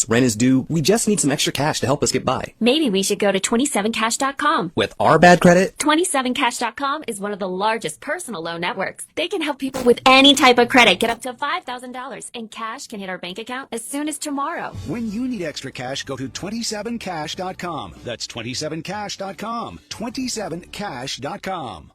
rent is due, we just need some extra cash to help us get by. Maybe we should go to 27cash.com. With our bad credit, 27cash.com is one of the largest personal loan networks. They can help people with any type of credit get up to $5,000, and cash can hit our bank account as soon as tomorrow. When you need extra cash, go to 27cash.com. That's 27cash.com. 27cash.com.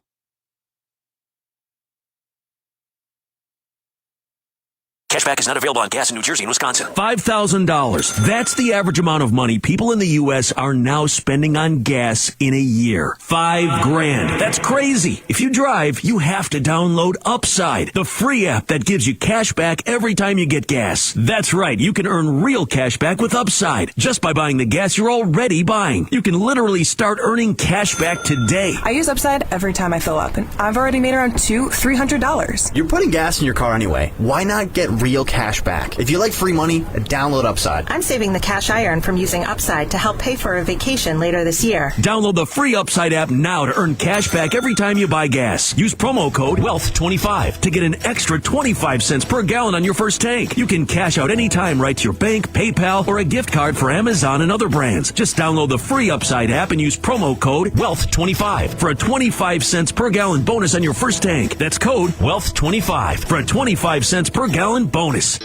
Cashback is not available on gas in New Jersey and Wisconsin. $5,000. That's the average amount of money people in the U.S. are now spending on gas in a year. $5,000. That's crazy. If you drive, you have to download Upside, the free app that gives you cash back every time you get gas. That's right. You can earn real cash back with Upside just by buying the gas you're already buying. You can literally start earning cash back today. I use Upside every time I fill up, and I've already made around $200-$300. You're putting gas in your car anyway. Why not get real cash back? If you like free money, download Upside. I'm saving the cash I earn from using Upside to help pay for a vacation later this year. Download the free Upside app now to earn cash back every time you buy gas. Use promo code WEALTH25 to get an extra 25 cents per gallon on your first tank. You can cash out anytime right to your bank, PayPal, or a gift card for Amazon and other brands. Just download the free Upside app and use promo code WEALTH25 for a 25 cents per gallon bonus on your first tank. That's code WEALTH25 for a 25 cents per gallon bonus.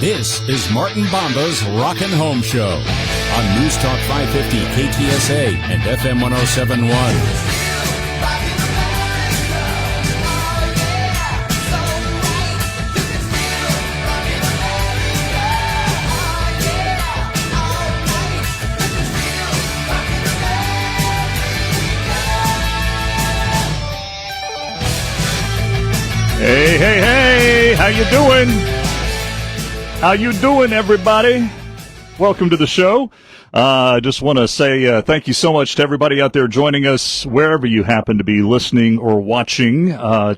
This is Martin Bomba's Rockin' Home Show on News Talk 550 KTSA and FM 1071. Hey, hey, hey, how you doing? How you doing, everybody? Welcome to the show. I just want to say thank you so much to everybody out there joining us wherever you happen to be listening or watching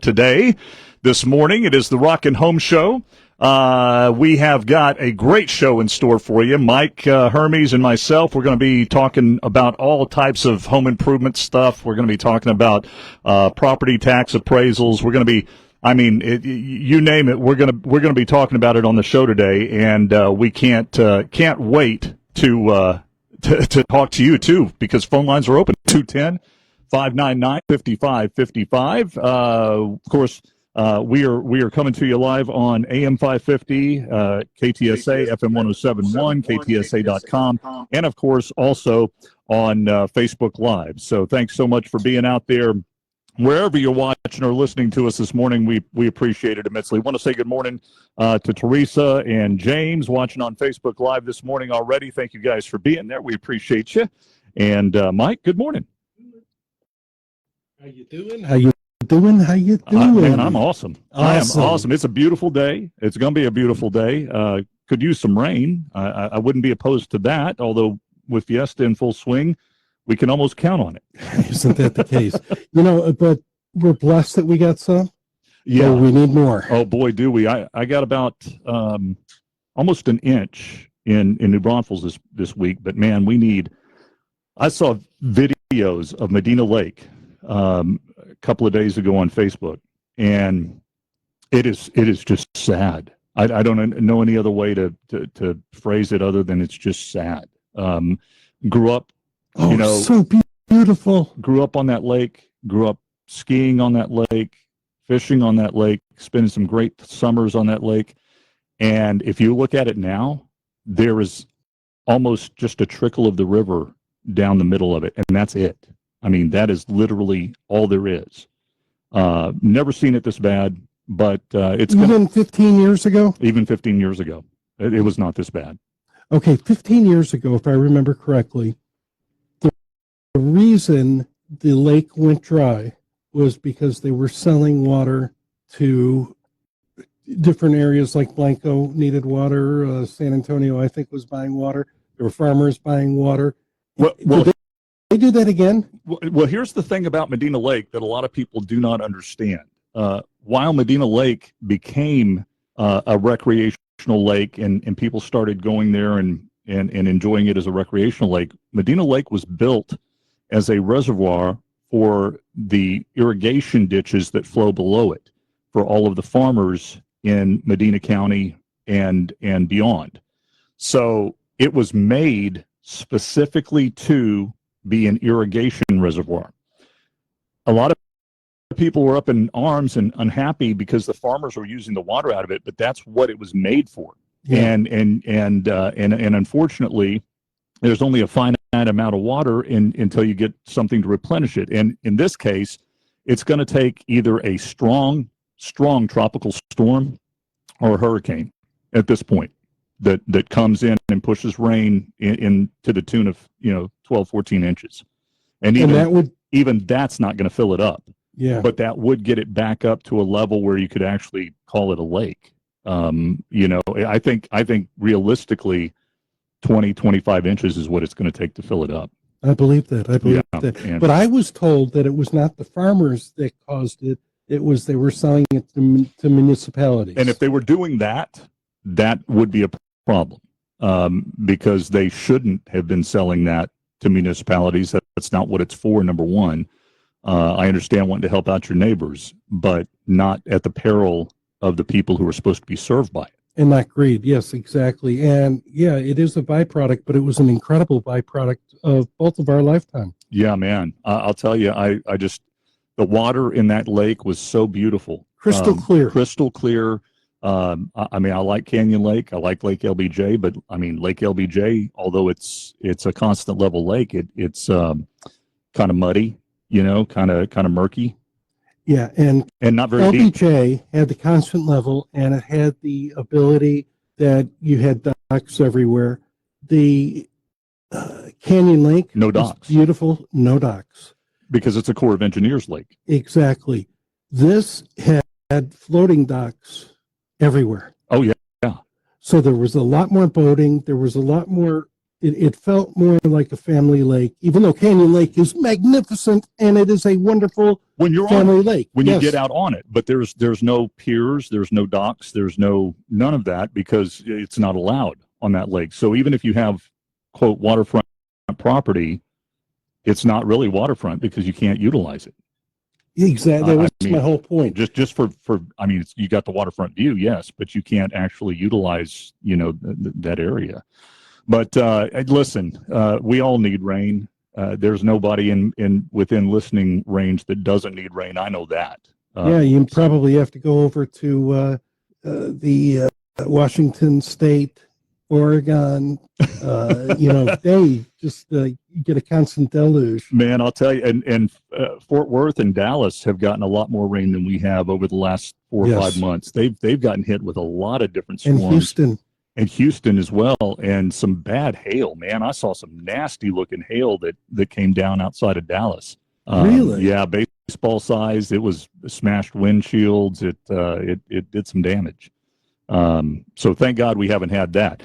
today. This morning, it is the Rockin' Home Show. We have got a great show in store for you. Mike Hermes and myself, we're going to be talking about all types of home improvement stuff. We're going to be talking about property tax appraisals. We're going to be you name it. We're gonna be talking about it on the show today, and we can't wait to talk to you too, because phone lines are open 210-599-5555. Of course, we are coming to you live on AM 550, KTSA, FM 1071, KTSA.com, and of course also on Facebook Live. So thanks so much for being out there. Wherever you're watching or listening to us this morning, we appreciate it immensely. Want to say good morning to Teresa and James watching on Facebook Live this morning already. Thank you guys for being there. We appreciate you. And Mike, good morning. How you doing? How you doing? Man, I'm awesome. I am awesome. It's a beautiful day. It's going to be a beautiful day. Could use some rain. I wouldn't be opposed to that, although with Fiesta in full swing, we can almost count on it. Isn't that the case? But we're blessed that we got some. Yeah. So we need more. Oh, boy, do we. I got about almost an inch in New Braunfels this week. But, man, I saw videos of Medina Lake a couple of days ago on Facebook, and it is just sad. I don't know any other way to phrase it other than it's just sad. Grew up. So beautiful. Grew up on that lake, grew up skiing on that lake, fishing on that lake, spending some great summers on that lake. And if you look at it now, there is almost just a trickle of the river down the middle of it, and that's it. I mean, that is literally all there is. Never seen it this bad, but it's even 15 years ago? Even 15 years ago, it was not this bad. Okay, 15 years ago, if I remember correctly, the reason the lake went dry was because they were selling water to different areas, like Blanco needed water, San Antonio, I think, was buying water. There were farmers buying water. Well, did they do that again? Well, here's the thing about Medina Lake that a lot of people do not understand. While Medina Lake became a recreational lake and people started going there and enjoying it as a recreational lake, Medina Lake was built as a reservoir for the irrigation ditches that flow below it for all of the farmers in Medina County and beyond. So it was made specifically to be an irrigation reservoir. A lot of people were up in arms and unhappy because the farmers were using the water out of it, but that's what it was made for. Yeah. And unfortunately, there's only a finite amount of water until you get something to replenish it. And in this case, it's going to take either a strong tropical storm or a hurricane at this point that comes in and pushes rain in to the tune of 12, 14 inches. And even that's not going to fill it up. Yeah. But that would get it back up to a level where you could actually call it a lake. I think realistically 20, 25 inches is what it's going to take to fill it up. I believe that. But I was told that it was not the farmers that caused it. It was they were selling it to municipalities. And if they were doing that, that would be a problem because they shouldn't have been selling that to municipalities. That's not what it's for, number one. I understand wanting to help out your neighbors, but not at the peril of the people who are supposed to be served by it. And not greed. Yes, exactly. And yeah, it is a byproduct, but it was an incredible byproduct of both of our lifetime. Yeah, man. I'll tell you, the water in that lake was so beautiful. Crystal clear. Crystal clear. I like Canyon Lake. I like Lake LBJ, but Lake LBJ, although it's a constant level lake, it's kind of muddy, kind of murky. Yeah, and not very deep. LBJ had the constant level, and it had the ability that you had docks everywhere. The Canyon Lake, no docks. Beautiful, no docks. Because it's a Corps of Engineers lake. Exactly. This had floating docks everywhere. Oh, yeah. So there was a lot more boating. There was a lot more. It felt more like a family lake, even though Canyon Lake is magnificent and it is a wonderful family lake. When you get out on it, but there's no piers, there's no docks, there's none of that because it's not allowed on that lake. So even if you have, quote, waterfront property, it's not really waterfront because you can't utilize it. Exactly. That was my whole point. Just for you got the waterfront view, yes, but you can't actually utilize, that area. But listen, we all need rain. There's nobody within listening range that doesn't need rain. I know that. You probably have to go over to the Washington State, Oregon. They just get a constant deluge. Man, I'll tell you, and Fort Worth and Dallas have gotten a lot more rain than we have over the last 4 or 5 months. They've gotten hit with a lot of different storms. And Houston as well, and some bad hail, man. I saw some nasty-looking hail that came down outside of Dallas. Really? Yeah, baseball size. It was smashed windshields. It did some damage. So thank God we haven't had that.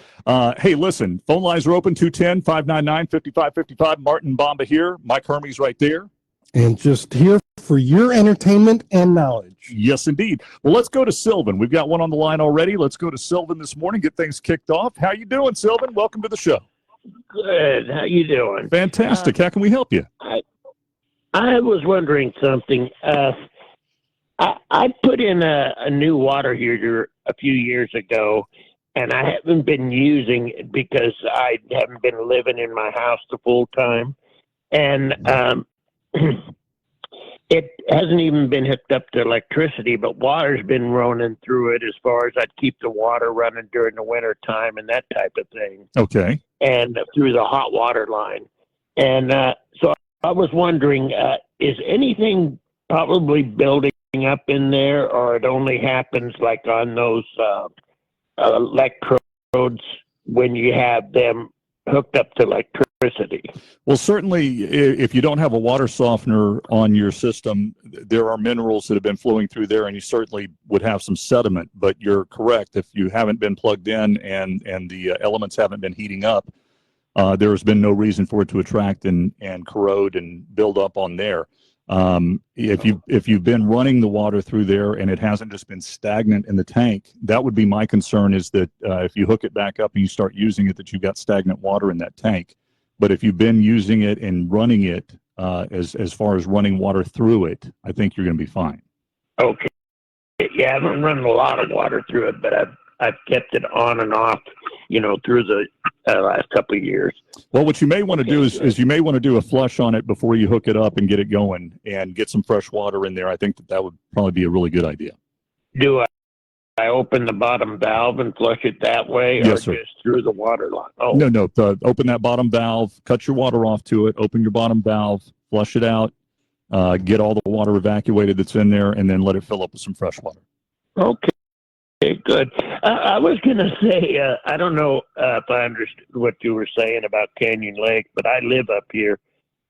Hey, listen, phone lines are open, 210-599-5555. Martin Bomba here. Mike Hermes right there. And just here for your entertainment and knowledge. Yes, indeed. Well, let's go to Sylvan. We've got one on the line already. Let's go to Sylvan this morning, get things kicked off. How you doing, Sylvan? Welcome to the show. Good. How you doing? Fantastic. How can we help you? I was wondering something. I put in a new water heater a few years ago, and I haven't been using it because I haven't been living in my house the full time. And it hasn't even been hooked up to electricity, but water's been running through it as far as I'd keep the water running during the winter time and that type of thing. Okay. And through the hot water line. And so I was wondering, is anything probably building up in there, or it only happens like on those electrodes when you have them hooked up to electricity? Well, certainly, if you don't have a water softener on your system, there are minerals that have been flowing through there, and you certainly would have some sediment. But you're correct. If you haven't been plugged in and the elements haven't been heating up, there has been no reason for it to attract and corrode and build up on there. If you've been running the water through there and it hasn't just been stagnant in the tank, that would be my concern, is that if you hook it back up and you start using it, that you've got stagnant water in that tank. But if you've been using it and running it as far as running water through it, I think you're going to be fine. Okay. Yeah, I haven't run a lot of water through it, but I've kept it on and off. through the last couple of years. Well, what you may want to do is you may want to do a flush on it before you hook it up and get it going and get some fresh water in there. I think that would probably be a really good idea. Do I open the bottom valve and flush it that way, Yes, or sir. just through the water line? Oh, No. Open that bottom valve, cut your water off to it, open your bottom valve, flush it out, get all the water evacuated that's in there, and then let it fill up with some fresh water. okay. Okay, good. I was going to say, I don't know if I understood what you were saying about Canyon Lake, but I live up here,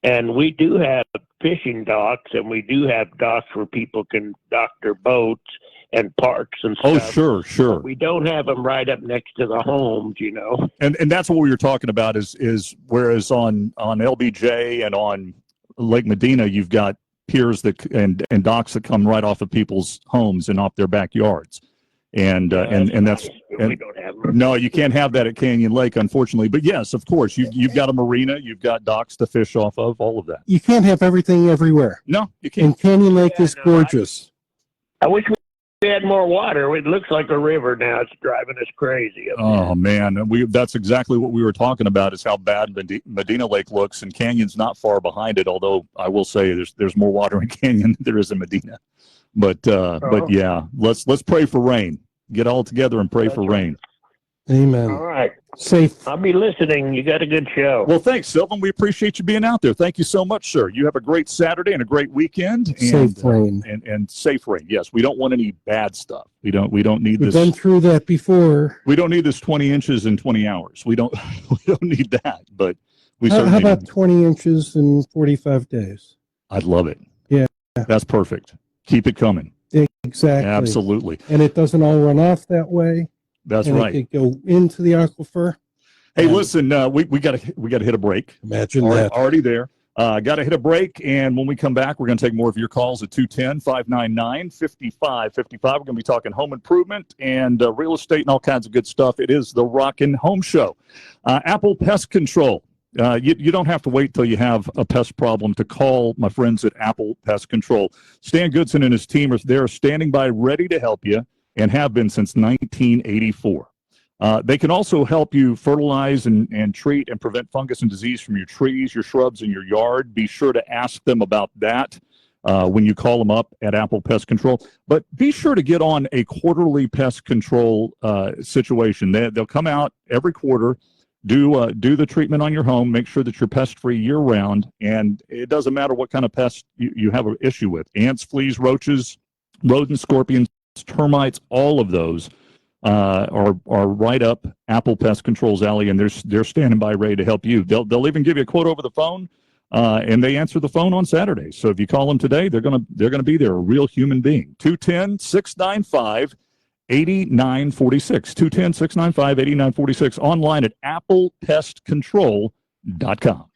and we do have fishing docks, and we do have docks where people can dock their boats and parks and stuff. Oh, sure. But we don't have them right up next to the homes, And that's what we were talking about is whereas on LBJ and on Lake Medina, you've got piers and docks that come right off of people's homes and off their backyards. And that's we don't have them. No, you can't have that at Canyon Lake, unfortunately. But yes, of course, you've got a marina, you've got docks to fish off of, all of that. You can't have everything everywhere. No, you can't. And Canyon Lake is gorgeous. I wish we had more water. It looks like a river now. It's driving us crazy. Oh man, that's exactly what we were talking about, is how bad Medina Lake looks, and Canyon's not far behind it. Although I will say there's more water in Canyon than there is in Medina. But yeah, let's pray for rain. Get all together and pray for rain. Amen. All right. Safe. I'll be listening. You got a good show. Well, thanks, Sylvan. We appreciate you being out there. Thank you so much, sir. You have a great Saturday and a great weekend. And, Safe rain. And safe rain. Yes, we don't want any bad stuff. We don't need We've this. been through that before. We don't need this 20 inches in 20 hours. We don't need that. But we How certainly about need. 20 inches in 45 days? I'd love it. Yeah. That's perfect. Keep it coming. Exactly. Absolutely. And it doesn't all run off that way. That's and right. It could go into the aquifer. Hey, listen, we gotta hit a break. Imagine that. Already there. Got to hit a break, and when we come back, we're going to take more of your calls at 210-599-5555. We're going to be talking home improvement and real estate and all kinds of good stuff. It is the Rockin' Home Show. Apple Pest Control. You don't have to wait till you have a pest problem to call my friends at Apple Pest Control. Stan Goodson and his team are there standing by ready to help you and have been since 1984. They can also help you fertilize and treat and prevent fungus and disease from your trees, your shrubs, and your yard. Be sure to ask them about that when you call them up at Apple Pest Control. But be sure to get on a quarterly pest control situation. They'll come out every quarter, do the treatment on your home, make sure that you're pest-free year-round, and it doesn't matter what kind of pest you have an issue with. Ants, fleas, roaches, rodents, scorpions, termites, all of those are right up Apple Pest Control's alley, and they're standing by ready to help you. They'll even give you a quote over the phone, and they answer the phone on Saturday. So if you call them today, they're gonna be there, a real human being. 210-695-8946. 210-695-8946. Online at applepestcontrol.com.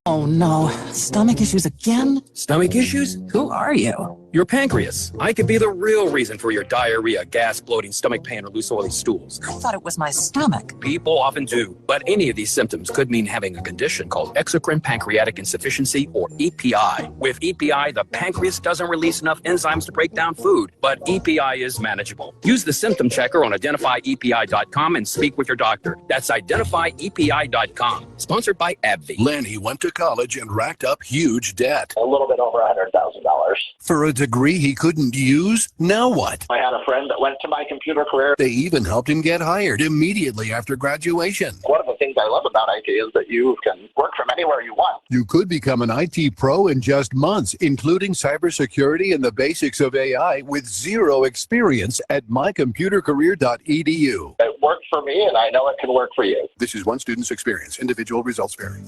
Oh no, stomach issues again? Stomach issues? Who are you? Your pancreas. I could be the real reason for your diarrhea, gas, bloating, stomach pain, or loose oily stools. I thought it was my stomach. People often do, but any of these symptoms could mean having a condition called exocrine pancreatic insufficiency, or EPI. With EPI, the pancreas doesn't release enough enzymes to break down food, but EPI is manageable. Use the symptom checker on identifyepi.com and speak with your doctor. That's identifyepi.com. Sponsored by AbbVie. Lenny went to college and racked up huge debt. A little bit over $100,000. For a degree he couldn't use? Now what? I had a friend that went to my computer career. They even helped him get hired immediately after graduation. One of the things I love about IT is that you can work from anywhere you want. You could become an IT pro in just months, including cybersecurity and the basics of AI with zero experience at mycomputercareer.edu. It worked for me, and I know it can work for you. This is one student's experience. Individual results vary.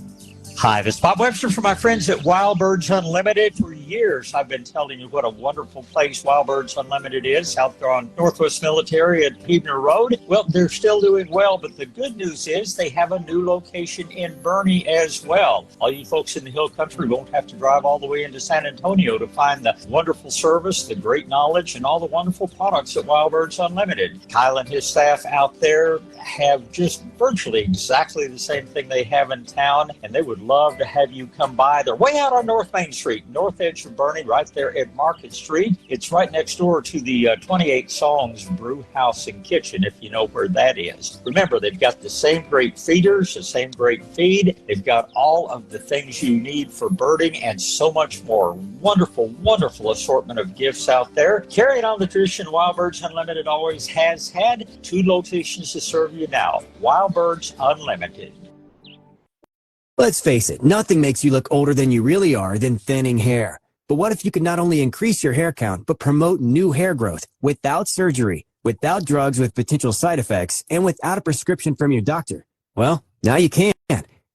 Hi, this is Bob Webster from my friends at Wild Birds Unlimited. For years, I've been telling you what a wonderful place Wild Birds Unlimited is out there on Northwest Military at Huebner Road. Well, they're still doing well, but the good news is they have a new location in Boerne as well. All you folks in the Hill Country won't have to drive all the way into San Antonio to find the wonderful service, the great knowledge, and all the wonderful products at Wild Birds Unlimited. Kyle and his staff out there have just virtually exactly the same thing they have in town, and they would love to have you come by. They're way out on North Main Street, north edge of Bernie, right there at Market Street. It's right next door to the 28 Songs Brew House and Kitchen, if you know where that is. Remember, they've got the same great feeders, the same great feed. They've got all of the things you need for birding and so much more. Wonderful, wonderful assortment of gifts out there. Carrying on the tradition Wild Birds Unlimited always has had. 2 locations to serve you now. Wild Birds Unlimited. Let's face it, nothing makes you look older than you really are than thinning hair. But what if you could not only increase your hair count, but promote new hair growth without surgery, without drugs with potential side effects, and without a prescription from your doctor? Well, now you can,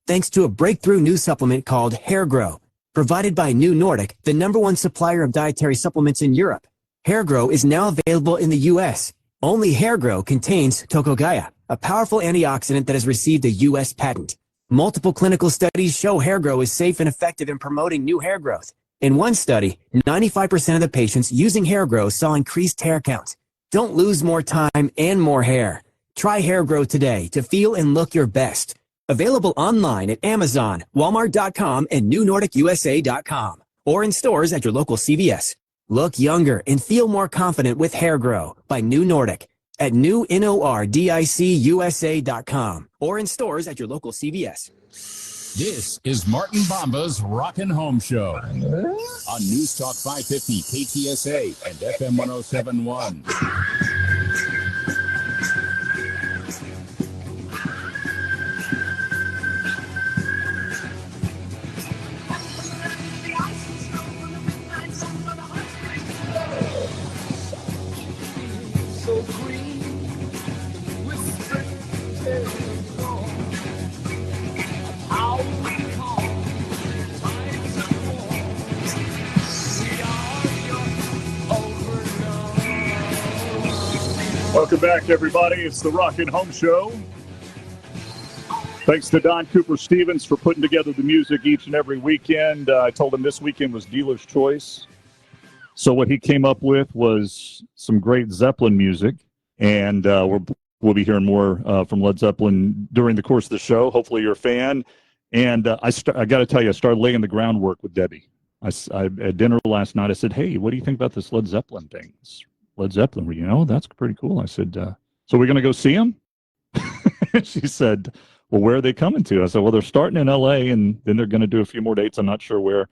thanks to a breakthrough new supplement called Hair Grow, provided by New Nordic, the #1 supplier of dietary supplements in Europe. Hair Grow is now available in the U.S. Only Hair Grow contains Tocogaya, a powerful antioxidant that has received a U.S. patent. Multiple clinical studies show Hair Grow is safe and effective in promoting new hair growth. In one study, 95% of the patients using Hair Grow saw increased hair count. Don't lose more time and more hair. Try Hair Grow today to feel and look your best. Available online at Amazon, Walmart.com, and NewNordicUSA.com, or in stores at your local CVS. Look younger and feel more confident with Hair Grow by New Nordic at NewNordicUSA.com, or in stores at your local CVS. This is Martin Bomba's Rockin' Home Show on News Talk 550 KTSA and FM 1071. Welcome back, everybody. It's the Rockin' Home Show. Thanks to Don Cooper Stevens for putting together the music each and every weekend. I told him this weekend was dealer's choice. So what he came up with was some great Zeppelin music, and we'll be hearing more from Led Zeppelin during the course of the show. Hopefully you're a fan. And I got to tell you, I started laying the groundwork with Debbie. I at dinner last night, I said, hey, what do you think about this Led Zeppelin thing? Led Zeppelin, that's pretty cool. I said, so we're going to go see them? She said, well, where are they coming to? I said, well, they're starting in L.A., and then they're going to do a few more dates. I'm not sure where.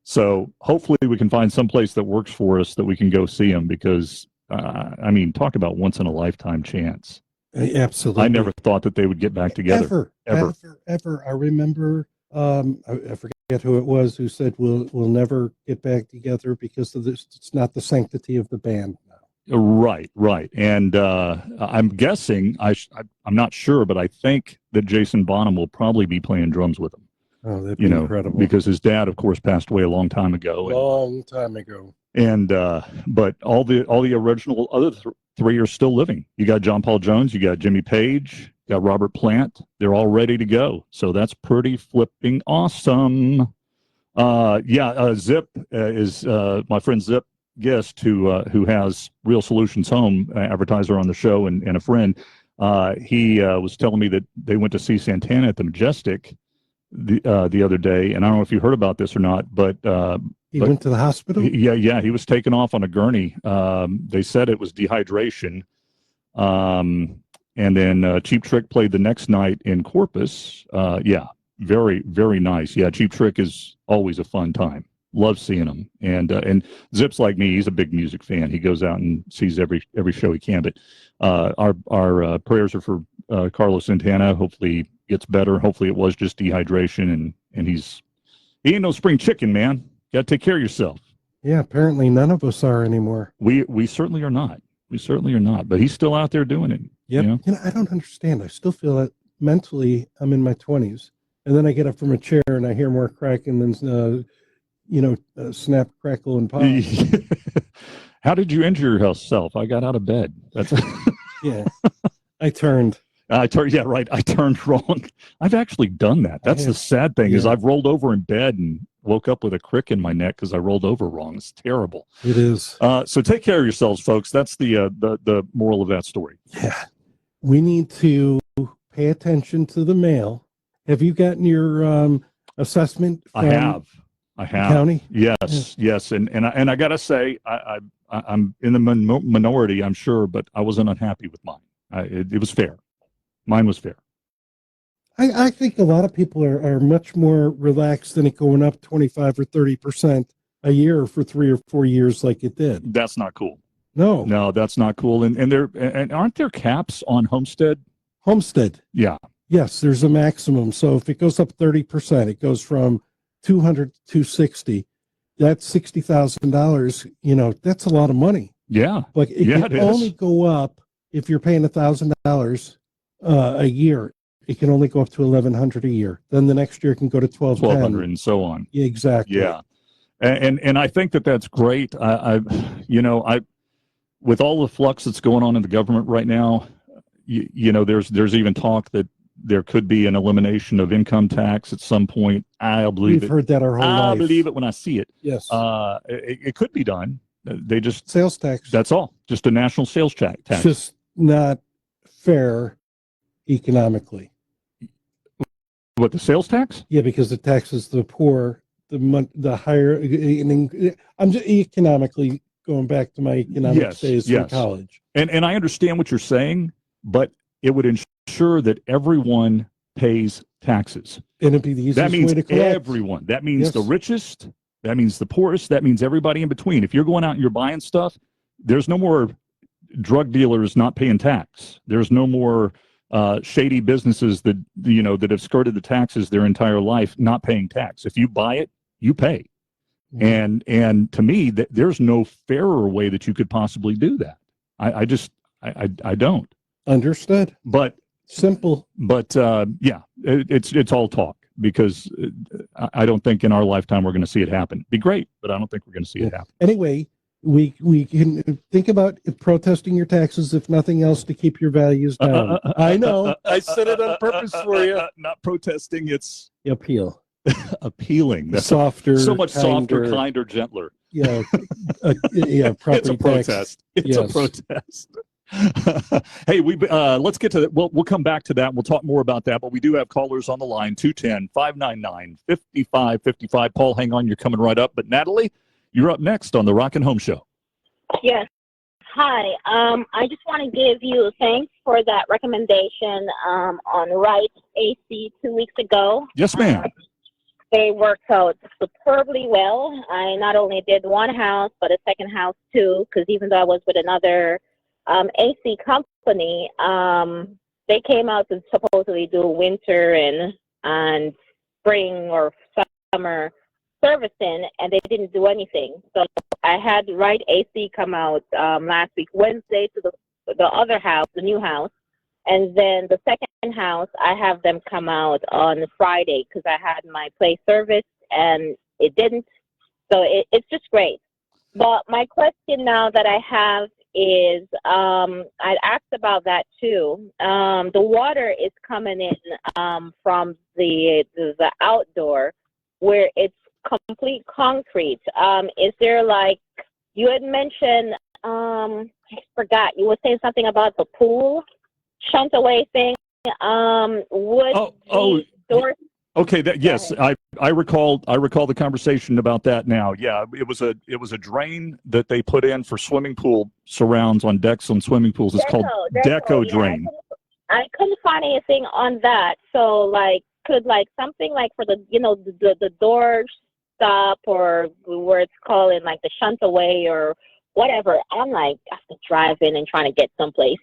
So hopefully we can find some place that works for us that we can go see them because, talk about once-in-a-lifetime chance. Absolutely. I never thought that they would get back together. Ever. I remember, I forget who it was who said, we'll never get back together because of this. It's not the sanctity of the band. Right. And I'm guessing, I'm not sure, but I think that Jason Bonham will probably be playing drums with him. Oh, that'd be incredible. Because his dad, of course, passed away a long time ago. And but all the original other three are still living. You got John Paul Jones, you got Jimmy Page, you got Robert Plant. They're all ready to go. So that's pretty flipping awesome. Zip is my friend Zip Gist, who has Real Solutions Home, advertiser on the show and a friend. He was telling me that they went to see Santana at the Majestic the other day, and I don't know if you heard about this or not, but he went to the hospital. Yeah, he was taken off on a gurney. They said it was dehydration, and then Cheap Trick played the next night in Corpus. Very, very nice. Yeah, Cheap Trick is always a fun time. Love seeing him, and Zip's like me. He's a big music fan. He goes out and sees every show he can. But our prayers are for Carlos Santana. Hopefully he gets better. Hopefully it was just dehydration, and he ain't no spring chicken, man. Got to take care of yourself. Yeah, apparently none of us are anymore. We certainly are not. We certainly are not. But he's still out there doing it. Yep. You know? I don't understand. I still feel that mentally I'm in my 20s, and then I get up from a chair and I hear more cracking than. Snap, crackle, and pop. How did you injure yourself? I got out of bed. That's yeah. I turned. Yeah, right. I turned wrong. I've actually done that. That's the sad thing is I've rolled over in bed and woke up with a crick in my neck because I rolled over wrong. It's terrible. It is. So take care of yourselves, folks. That's the moral of that story. Yeah. We need to pay attention to the mail. Have you gotten your assessment from I have. county? Yes, and I gotta say, I'm in the minority, I'm sure, but I wasn't unhappy with mine. It was fair. Mine was fair. I think a lot of people are much more relaxed than it going up 25 or 30% a year for 3 or 4 years like it did. That's not cool. No, that's not cool. And aren't there caps on homestead? Homestead. Yeah. Yes, there's a maximum. So if it goes up 30%, it goes from 200 to 260. That's $60,000. That's a lot of money. Yeah. But it can only go up if you're paying $1,000 a year. It can only go up to $1,100 a year. Then the next year it can go to $1,200 and so on. Yeah, exactly. Yeah. And I think that's great. I with all the flux that's going on in the government right now, there's even talk that there could be an elimination of income tax at some point. I'll believe it. We've heard that our whole life. I'll believe it when I see it. Yes. It could be done. They just sales tax. That's all. Just a national sales tax. It's just not fair economically. What, the sales tax? Yeah, because it taxes the poor, the higher. I'm just economically going back to my economics days in college. And I understand what you're saying, but it would ensure that everyone pays taxes. And it'd be the easiest that means way to collect. Everyone. That means the richest. That means the poorest. That means everybody in between. If you're going out and you're buying stuff, there's no more drug dealers not paying tax. There's no more shady businesses that that have skirted the taxes their entire life not paying tax. If you buy it, you pay. Mm-hmm. And to me, there's no fairer way that you could possibly do that. I don't. Understood. But simple. But it's all talk, because I don't think in our lifetime we're going to see it happen. It'd be great, but I don't think we're going to see it happen. Anyway, we can think about protesting your taxes, if nothing else, to keep your values down. I know. I said it on purpose for you. Not protesting. It's appeal. Appealing. That's softer, so much kinder, softer, kinder, gentler. Yeah. Property it's a protest. It's a protest. Hey, let's get to that. We'll come back to that. We'll talk more about that, but we do have callers on the line, 210-599-5555. Paul, hang on. You're coming right up. But Natalie, you're up next on the Rockin' Home Show. Yes. Hi. I just want to give you thanks for that recommendation on Wright AC 2 weeks ago. Yes, ma'am. They worked out superbly well. I not only did one house, but a second house too, because even though I was with another AC company, they came out to supposedly do winter and spring or summer servicing, and they didn't do anything. So I had Wright AC come out last week, Wednesday, to the other house, the new house. And then the second house, I have them come out on Friday, because I had my place serviced and it didn't. So it's just great. But my question now that I have is, I asked about that too. The water is coming in from the outdoor, where it's complete concrete. Is there, like, you had mentioned, I forgot, you were saying something about the pool shunt away thing. Doors? Okay. Yes, I recall the conversation about that now. Yeah, it was a drain that they put in for swimming pool surrounds on decks on swimming pools. It's called Deco drain. I couldn't find anything on that. So could something like for the door stop, or where it's calling like the shunt away or whatever. I'm like, I have to drive in and trying to get someplace.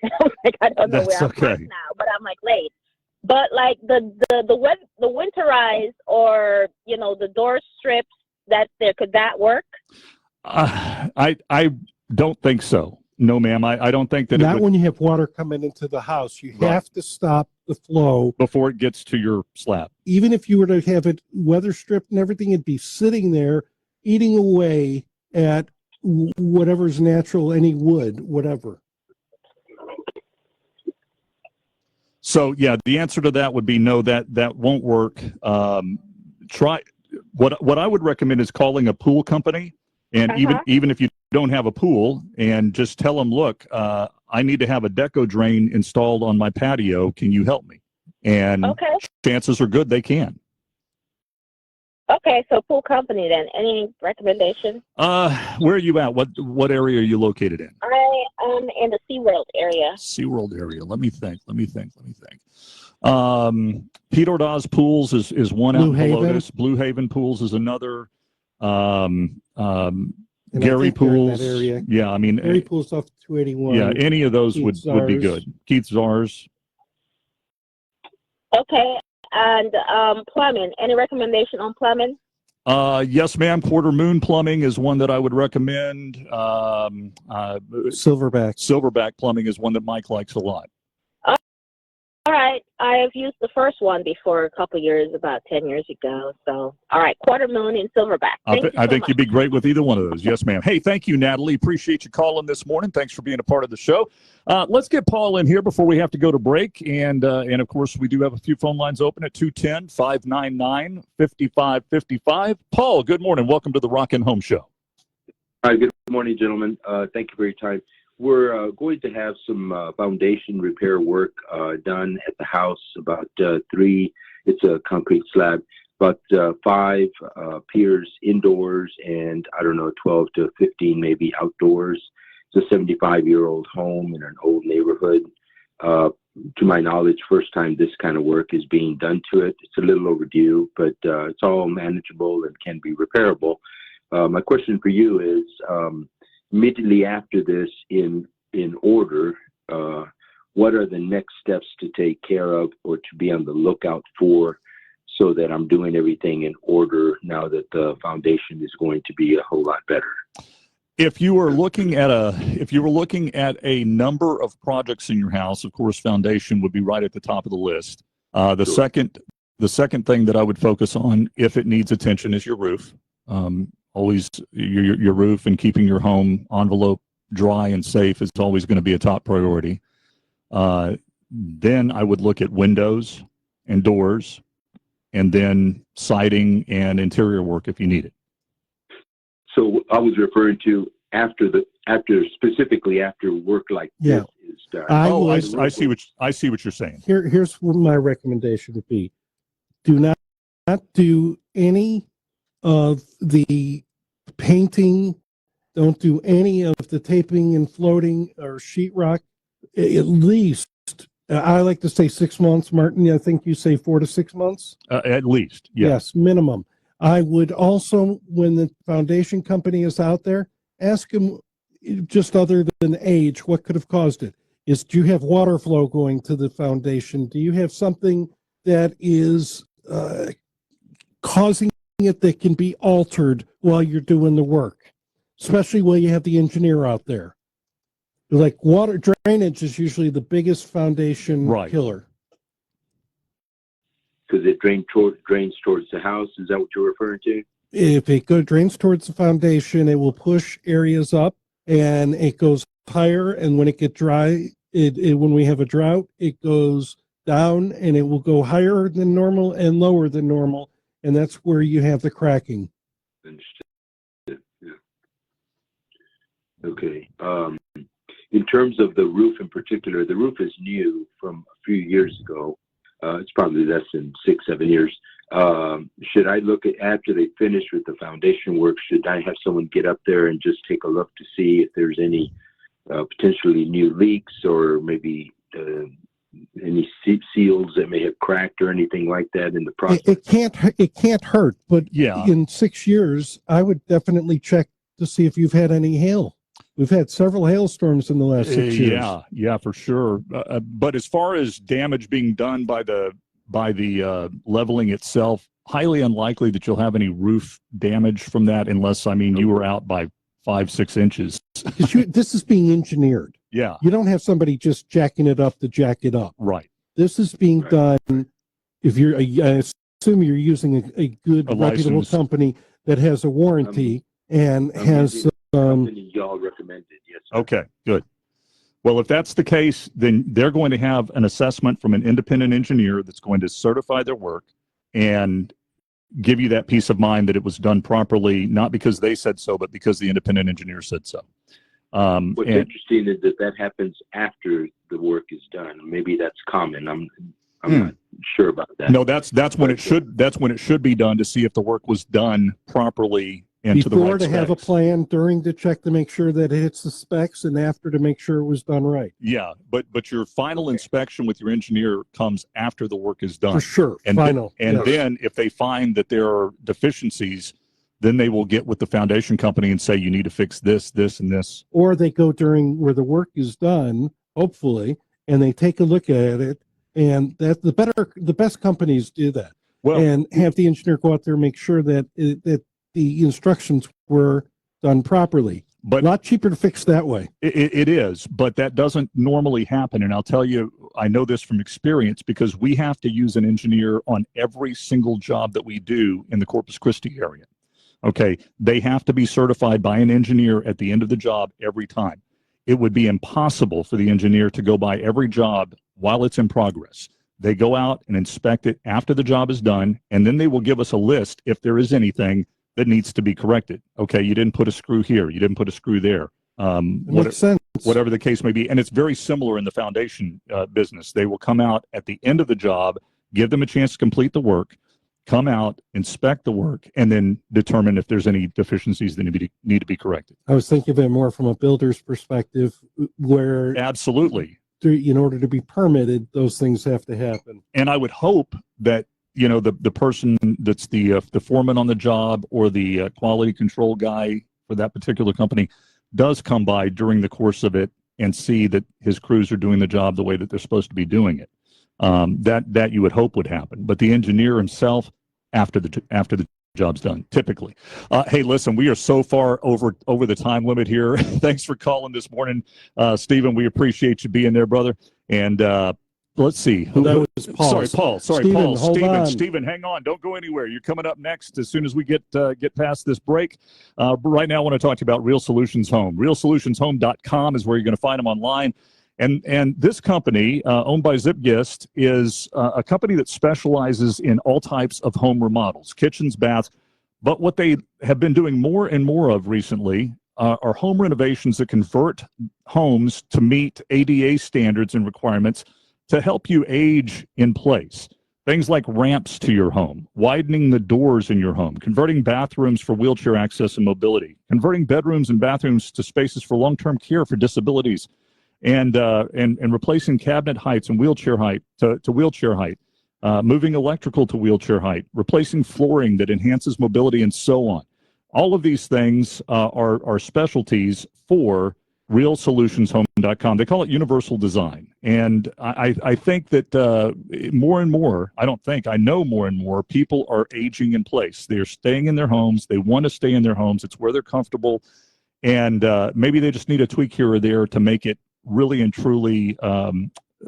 I don't know where I'm at now, but I'm late. But the winterized or the door strips could that work? I don't think so. No, ma'am. I don't think that. Not when you have water coming into the house. You have to stop the flow before it gets to your slab. Even if you were to have it weather stripped and everything, it'd be sitting there eating away at whatever's natural, any wood, whatever. So yeah, the answer to that would be no. That won't work. Try what I would recommend is calling a pool company, and even if you don't have a pool, and just tell them, look, I need to have a Deco drain installed on my patio. Can you help me? And chances are good they can. Okay, so pool company then. Any recommendation? Where are you at? What area are you located in? I am in the SeaWorld area. SeaWorld area. Let me think. Pete Ordaz Pools is one out in Helotes. Blue Haven Pools is another. And Gary Pools. That area. Yeah, I mean Gary Pools off 281. Yeah, any of those would be good. Keith Zars. Okay, and plumbing. Any recommendation on plumbing? Yes, ma'am. Quarter Moon Plumbing is one that I would recommend. Silverback Plumbing is one that Mike likes a lot. All right. I have used the first one before a couple years, about 10 years ago. So, all right. Quarter Moon and Silverback. I think you'd be great with either one of those. Yes, ma'am. Hey, thank you, Natalie. Appreciate you calling this morning. Thanks for being a part of the show. Let's get Paul in here before we have to go to break. And of course, we do have a few phone lines open at 210-599-5555. Paul, good morning. Welcome to the Rockin' Home Show. Hi, good morning, gentlemen. Thank you for your time. We're going to have some foundation repair work done at the house, about 3, it's a concrete slab, about 5 piers indoors and, 12 to 15 maybe outdoors. It's a 75-year-old home in an old neighborhood. To my knowledge, first time this kind of work is being done to it. It's a little overdue, but it's all manageable and can be repairable. My question for you is, immediately after this, in order, what are the next steps to take care of or to be on the lookout for, so that I'm doing everything in order now that the foundation is going to be a whole lot better? If you were looking at a number of projects in your house, of course, foundation would be right at the top of the list. The second thing that I would focus on, if it needs attention, is your roof. Always your roof and keeping your home envelope dry and safe is always going to be a top priority. Then I would look at windows and doors, and then siding and interior work if you need it. So I was referring to specifically after work like this is done. I see what you're saying. Here's what my recommendation would be: do not do any of the painting. Don't do any of the taping and floating or sheetrock. At least, I like to say 6 months. Martin, I think you say 4 to 6 months. At least, yes, minimum. I would also, when the foundation company is out there, ask them, just other than age, what could have caused it. Do you have water flow going to the foundation? Do you have something that is causing it that can be altered while you're doing the work, especially while you have the engineer out there? Like water drainage is usually the biggest foundation killer. Because it drains towards the house. Is that what you're referring to? If it drains towards the foundation, it will push areas up, and it goes higher. And when it gets dry, when we have a drought, it goes down, and it will go higher than normal and lower than normal. And that's where you have the cracking. Understood. Yeah. Okay. In terms of the roof in particular, the roof is new from a few years ago. It's probably less than 6-7 years. Should I look at, after they finish with the foundation work, should I have someone get up there and just take a look to see if there's any potentially new leaks, or maybe any seals that may have cracked or anything like that in the process? It can't hurt, but in 6 years, I would definitely check to see if you've had any hail. We've had several hailstorms in the last 6 years. Yeah, for sure. But as far as damage being done by the leveling itself, highly unlikely that you'll have any roof damage from that, unless, you were out by 5-6 inches. This is being engineered. Yeah. You don't have somebody just jacking it up to jack it up. Right. This is being done. If I assume you're using a good, reputable company that has a warranty and has. Company y'all recommended, yes. Okay, good. Well, if that's the case, then they're going to have an assessment from an independent engineer that's going to certify their work and give you that peace of mind that it was done properly, not because they said so, but because the independent engineer said so. What's interesting is that happens after the work is done. Maybe that's common. I'm not sure about that. No, that's when it should be done, to see if the work was done properly and to the Before right to have a specs. plan, during to check to make sure that it hits the specs, and after to make sure it was done right. Yeah, but your final inspection with your engineer comes after the work is done. For sure, And final. Yes. then if they find that there are deficiencies, then they will get with the foundation company and say, you need to fix this, this, and this. Or they go during where the work is done, hopefully, and they take a look at it. And that the best companies do that. Well, and have the engineer go out there and make sure that that the instructions were done properly. But a lot cheaper to fix that way. It is, but that doesn't normally happen. And I'll tell you, I know this from experience, because we have to use an engineer on every single job that we do in the Corpus Christi area. Okay, they have to be certified by an engineer at the end of the job every time. It would be impossible for the engineer to go by every job while it's in progress. They go out and inspect it after the job is done, and then they will give us a list if there is anything that needs to be corrected. Okay, you didn't put a screw here, you didn't put a screw there. Makes sense. Whatever the case may be. And it's very similar in the foundation business. They will come out at the end of the job, give them a chance to complete the work, come out, inspect the work, and then determine if there's any deficiencies that need to be corrected. I was thinking of it more from a builder's perspective, where absolutely, in order to be permitted, those things have to happen. And I would hope that the person that's the foreman on the job, or the quality control guy for that particular company, does come by during the course of it and see that his crews are doing the job the way that they're supposed to be doing it. That you would hope would happen, but the engineer himself after the job's done, typically. Hey, listen, we are so far over the time limit here. Thanks for calling this morning, Stephen. We appreciate you being there, brother. And let's see. That was Paul. Sorry, Paul. Stephen, Paul. hold on. Stephen, hang on. Don't go anywhere. You're coming up next as soon as we get past this break. Right now, I want to talk to you about Real Solutions Home. RealSolutionsHome.com is where you're going to find them online. And this company, owned by ZipGist, is a company that specializes in all types of home remodels, kitchens, baths. But what they have been doing more and more of recently are home renovations that convert homes to meet ADA standards and requirements to help you age in place. Things like ramps to your home, widening the doors in your home, converting bathrooms for wheelchair access and mobility, converting bedrooms and bathrooms to spaces for long-term care for disabilities, and replacing cabinet heights and wheelchair height to wheelchair height, moving electrical to wheelchair height, replacing flooring that enhances mobility, and so on. All of these things are specialties for RealSolutionsHome.com. They call it universal design. And I think that more and more, I know more and more people are aging in place. They're staying in their homes. They want to stay in their homes. It's where they're comfortable. And maybe they just need a tweak here or there to make it really and truly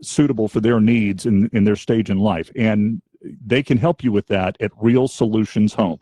suitable for their needs in their stage in life. And they can help you with that at Real Solutions Home.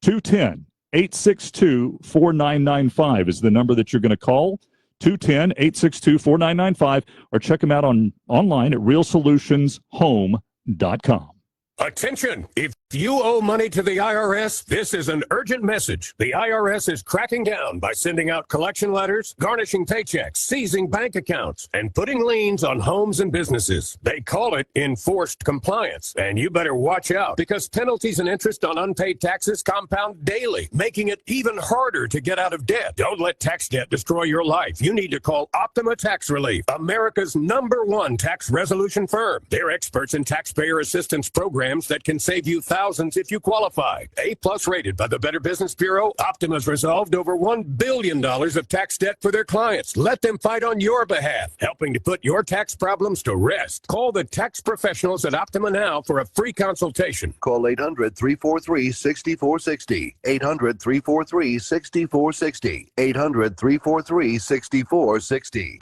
210-862-4995 is the number that you're going to call. 210-862-4995, or check them out online at realsolutionshome.com. Attention! If you owe money to the IRS, this is an urgent message. The IRS is cracking down by sending out collection letters, garnishing paychecks, seizing bank accounts, and putting liens on homes and businesses. They call it enforced compliance, and you better watch out because penalties and interest on unpaid taxes compound daily, making it even harder to get out of debt. Don't let tax debt destroy your life. You need to call Optima Tax Relief, America's #1 tax resolution firm. They're experts in taxpayer assistance programs that can save you thousands if you qualify. A+ rated by the Better Business Bureau, Optima's resolved over $1 billion of tax debt for their clients. Let them fight on your behalf, helping to put your tax problems to rest. Call the tax professionals at Optima now for a free consultation. Call 800-343-6460. 800-343-6460. 800-343-6460.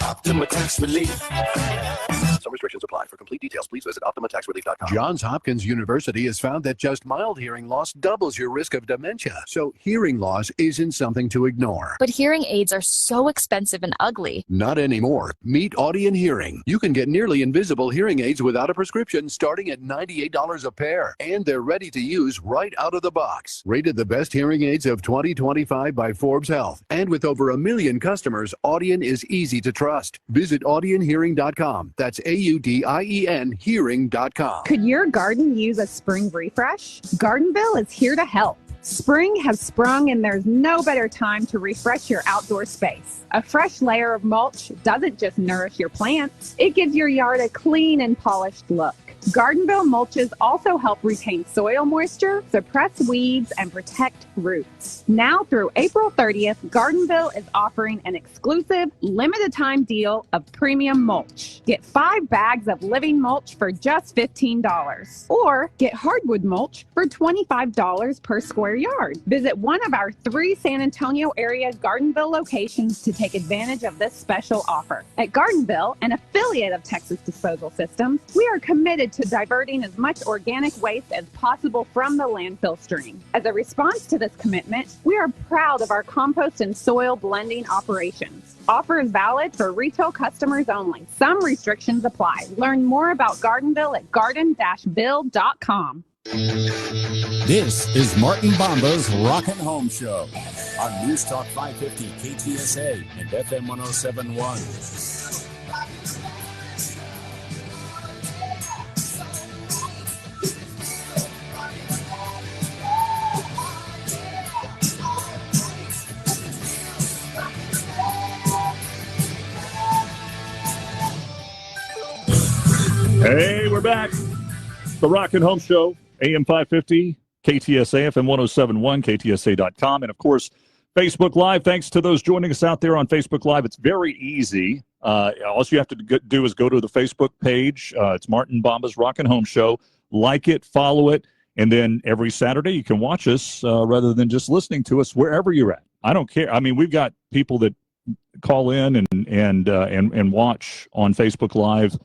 Optima Tax Relief. Some restrictions apply. For complete details, please visit OptimaTaxRelief.com. Johns Hopkins University has found that just mild hearing loss doubles your risk of dementia. So hearing loss isn't something to ignore. But hearing aids are so expensive and ugly. Not anymore. Meet Audion Hearing. You can get nearly invisible hearing aids without a prescription starting at $98 a pair. And they're ready to use right out of the box. Rated the best hearing aids of 2025 by Forbes Health. And with over 1 million customers, Audion is easy to trust. Visit AudionHearing.com. That's AUDIEN hearing.com. Could your garden use a spring refresh? Gardenville is here to help. Spring has sprung and there's no better time to refresh your outdoor space. A fresh layer of mulch doesn't just nourish your plants, it gives your yard a clean and polished look. Gardenville mulches also help retain soil moisture, suppress weeds, and protect roots. Now through April 30th, Gardenville is offering an exclusive, limited-time deal of premium mulch. Get 5 bags of living mulch for just $15, or get hardwood mulch for $25 per square yard. Visit one of our 3 San Antonio area Gardenville locations to take advantage of this special offer. At Gardenville, an affiliate of Texas Disposal Systems, we are committed to diverting as much organic waste as possible from the landfill stream. As a response to this commitment, we are proud of our compost and soil blending operations. Offer is valid for retail customers only. Some restrictions apply. Learn more about Gardenville at garden-bill.com. This is Martin Bomba's Rockin' Home Show on News Talk 550 KTSA and FM 1071. Hey, we're back. The Rockin' Home Show, AM 550, KTSA, FM 1071, KTSA.com, and of course, Facebook Live. Thanks to those joining us out there on Facebook Live. It's very easy. All you have to do is go to the Facebook page. It's Martin Bomba's Rockin' Home Show. Like it, follow it, and then every Saturday you can watch us rather than just listening to us wherever you're at. I don't care. I mean, we've got people that call in and watch on Facebook Live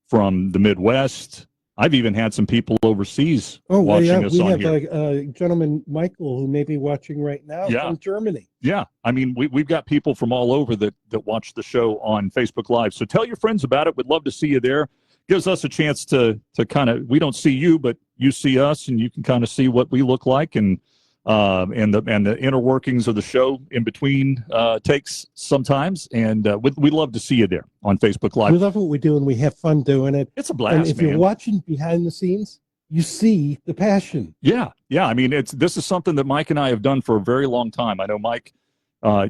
from the Midwest. I've even had some people overseas watching us on here. We have a gentleman, Michael, who may be watching right now from Germany. Yeah, I mean, we've got people from all over that watch the show on Facebook Live. So tell your friends about it. We'd love to see you there. Gives us a chance to kind of, we don't see you, but you see us, and you can kind of see what we look like and the inner workings of the show in between takes sometimes. And we'd love to see you there on Facebook Live. We love what we do, and we have fun doing it. It's a blast, and if you're watching behind the scenes, you see the passion. Yeah. I mean, this is something that Mike and I have done for a very long time. I know, Mike,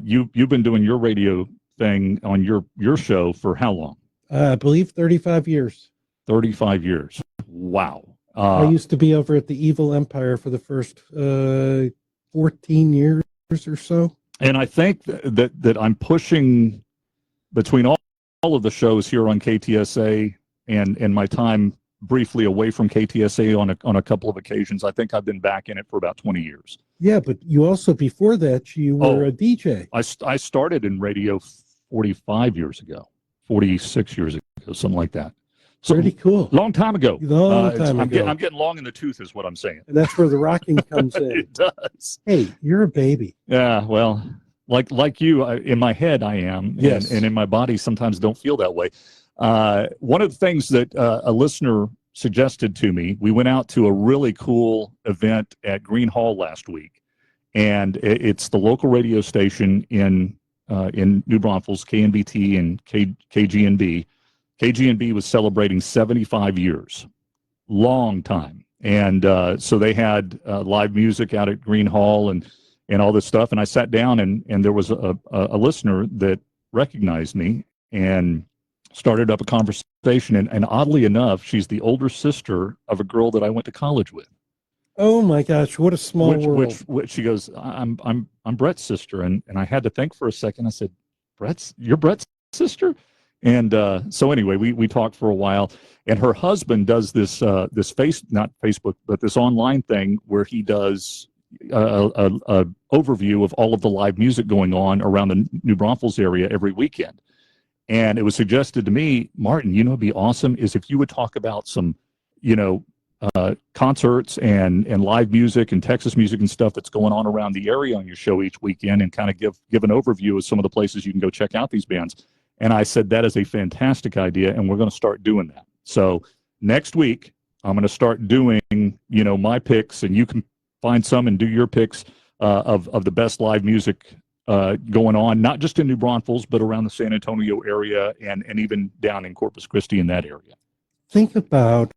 you've been doing your radio thing on your show for how long? I believe 35 years. 35 years. Wow. I used to be over at the Evil Empire for the first 14 years or so. And I think that I'm pushing between all of the shows here on KTSA and my time briefly away from KTSA on a couple of occasions. I think I've been back in it for about 20 years. Yeah, but you also, before that, you were a DJ. I started in radio 45 years ago, 46 years ago, something like that. So, pretty cool. Long time ago. I'm getting long in the tooth is what I'm saying. And that's where the rocking comes in. It does. Hey, you're a baby. Yeah, well, like you, in my head I am. Yes. And in my body sometimes don't feel that way. One of the things that a listener suggested to me, we went out to a really cool event at Green Hall last week. And it's the local radio station in New Braunfels, KNBT and KGNB. KGNB was celebrating 75 years, long time. And so they had live music out at Green Hall and all this stuff. And I sat down and there was a listener that recognized me and started up a conversation. And oddly enough, she's the older sister of a girl that I went to college with. Oh my gosh, what a small world. Which she goes, I'm Brett's sister. And I had to think for a second. I said, you're Brett's sister? And so anyway, we talked for a while, and her husband does this not Facebook, but this online thing where he does a overview of all of the live music going on around the New Braunfels area every weekend. And it was suggested to me, Martin, it'd be awesome is if you would talk about some, concerts and live music and Texas music and stuff that's going on around the area on your show each weekend, and kind of give an overview of some of the places you can go check out these bands. And I said, that is a fantastic idea, and we're going to start doing that. So next week, I'm going to start doing, my picks, and you can find some and do your picks of the best live music going on, not just in New Braunfels, but around the San Antonio area and even down in Corpus Christi in that area. Think about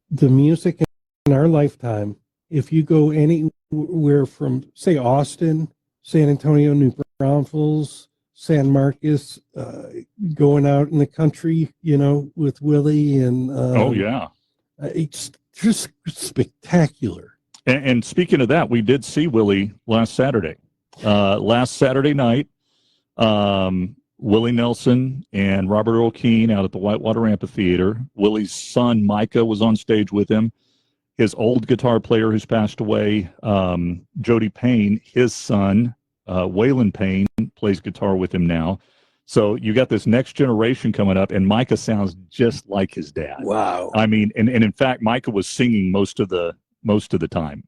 the music in our lifetime. If you go anywhere from, say, Austin, San Antonio, New Braunfels, San Marcos, going out in the country, with Willie and oh yeah, it's just spectacular. And speaking of that, we did see Willie last Saturday. Last Saturday night, Willie Nelson and Robert Earl Keen out at the Whitewater Amphitheater. Willie's son, Micah, was on stage with him. His old guitar player who's passed away, Jody Payne, his son, Waylon Payne, plays guitar with him now. So you got this next generation coming up, and Micah sounds just like his dad. Wow. I mean, and in fact, Micah was singing most of the time.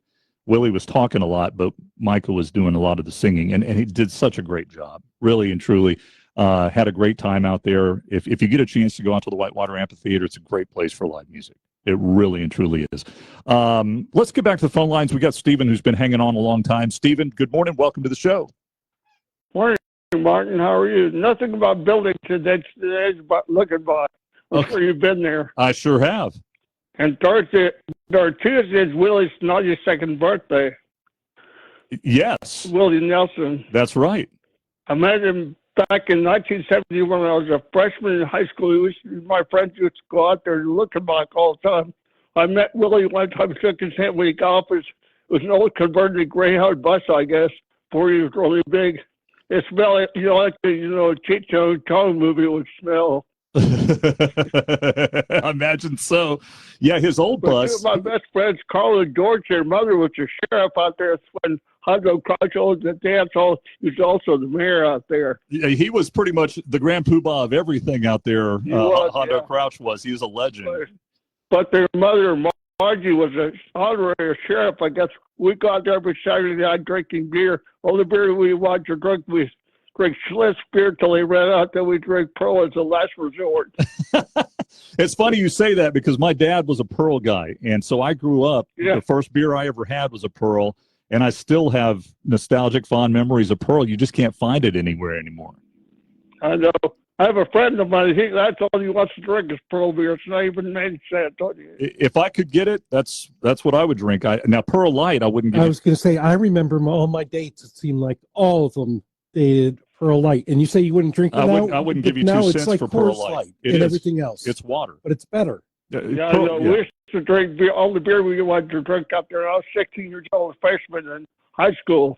Willie was talking a lot, but Micah was doing a lot of the singing, and he did such a great job, really and truly. Had a great time out there. If you get a chance to go out to the Whitewater Amphitheater, it's a great place for live music. It really and truly is. Let's get back to the phone lines. We got Stephen, who's been hanging on a long time. Stephen, good morning. Welcome to the show. Morning, Martin. How are you? Nothing about building today's about looking back. I'm sure you've been there. I sure have. And Tuesday is Willie's 92nd birthday. Yes. Willie Nelson. That's right. I met him back in 1971 when I was a freshman in high school. My friends used to go out there looking back all the time. I met Willie one time, shook his hand when he got off. It was an old converted Greyhound bus, I guess. 4 years really big. It smelled like, like the, Cheech and Chong movie would smell. I imagine so. Yeah, his old bus. Two of my best friends, Carl and George, their mother was a sheriff out there when Hondo Crouch owned the dance hall. He was also the mayor out there. Yeah, he was pretty much the grand poobah of everything out there. Hondo Crouch was. He was a legend. But their mother, Margie, was an honorary sheriff. I guess we got there every Saturday night drinking beer. All the beer we wanted to drink, we drink Schlitz beer till they ran out. Then we drink Pearl as a last resort. It's funny you say that because my dad was a Pearl guy. And so I grew up, the first beer I ever had was a Pearl. And I still have nostalgic, fond memories of Pearl. You just can't find it anywhere anymore. I know. I have a friend of mine. That's all he wants to drink is Pearl beer. It's not even made in San Antonio. If I could get it, that's what I would drink. Now, Pearl Light, I wouldn't get. I was going to say, I remember all my dates. It seemed like all of them dated Pearl Light. And you say you wouldn't drink it now? I wouldn't give you 2 cents like for Pearl Coors Light. And everything else. It's water. But it's better. Yeah, I know. We used to drink beer, all the beer we wanted to drink out there. I was 16 years old, freshman in high school.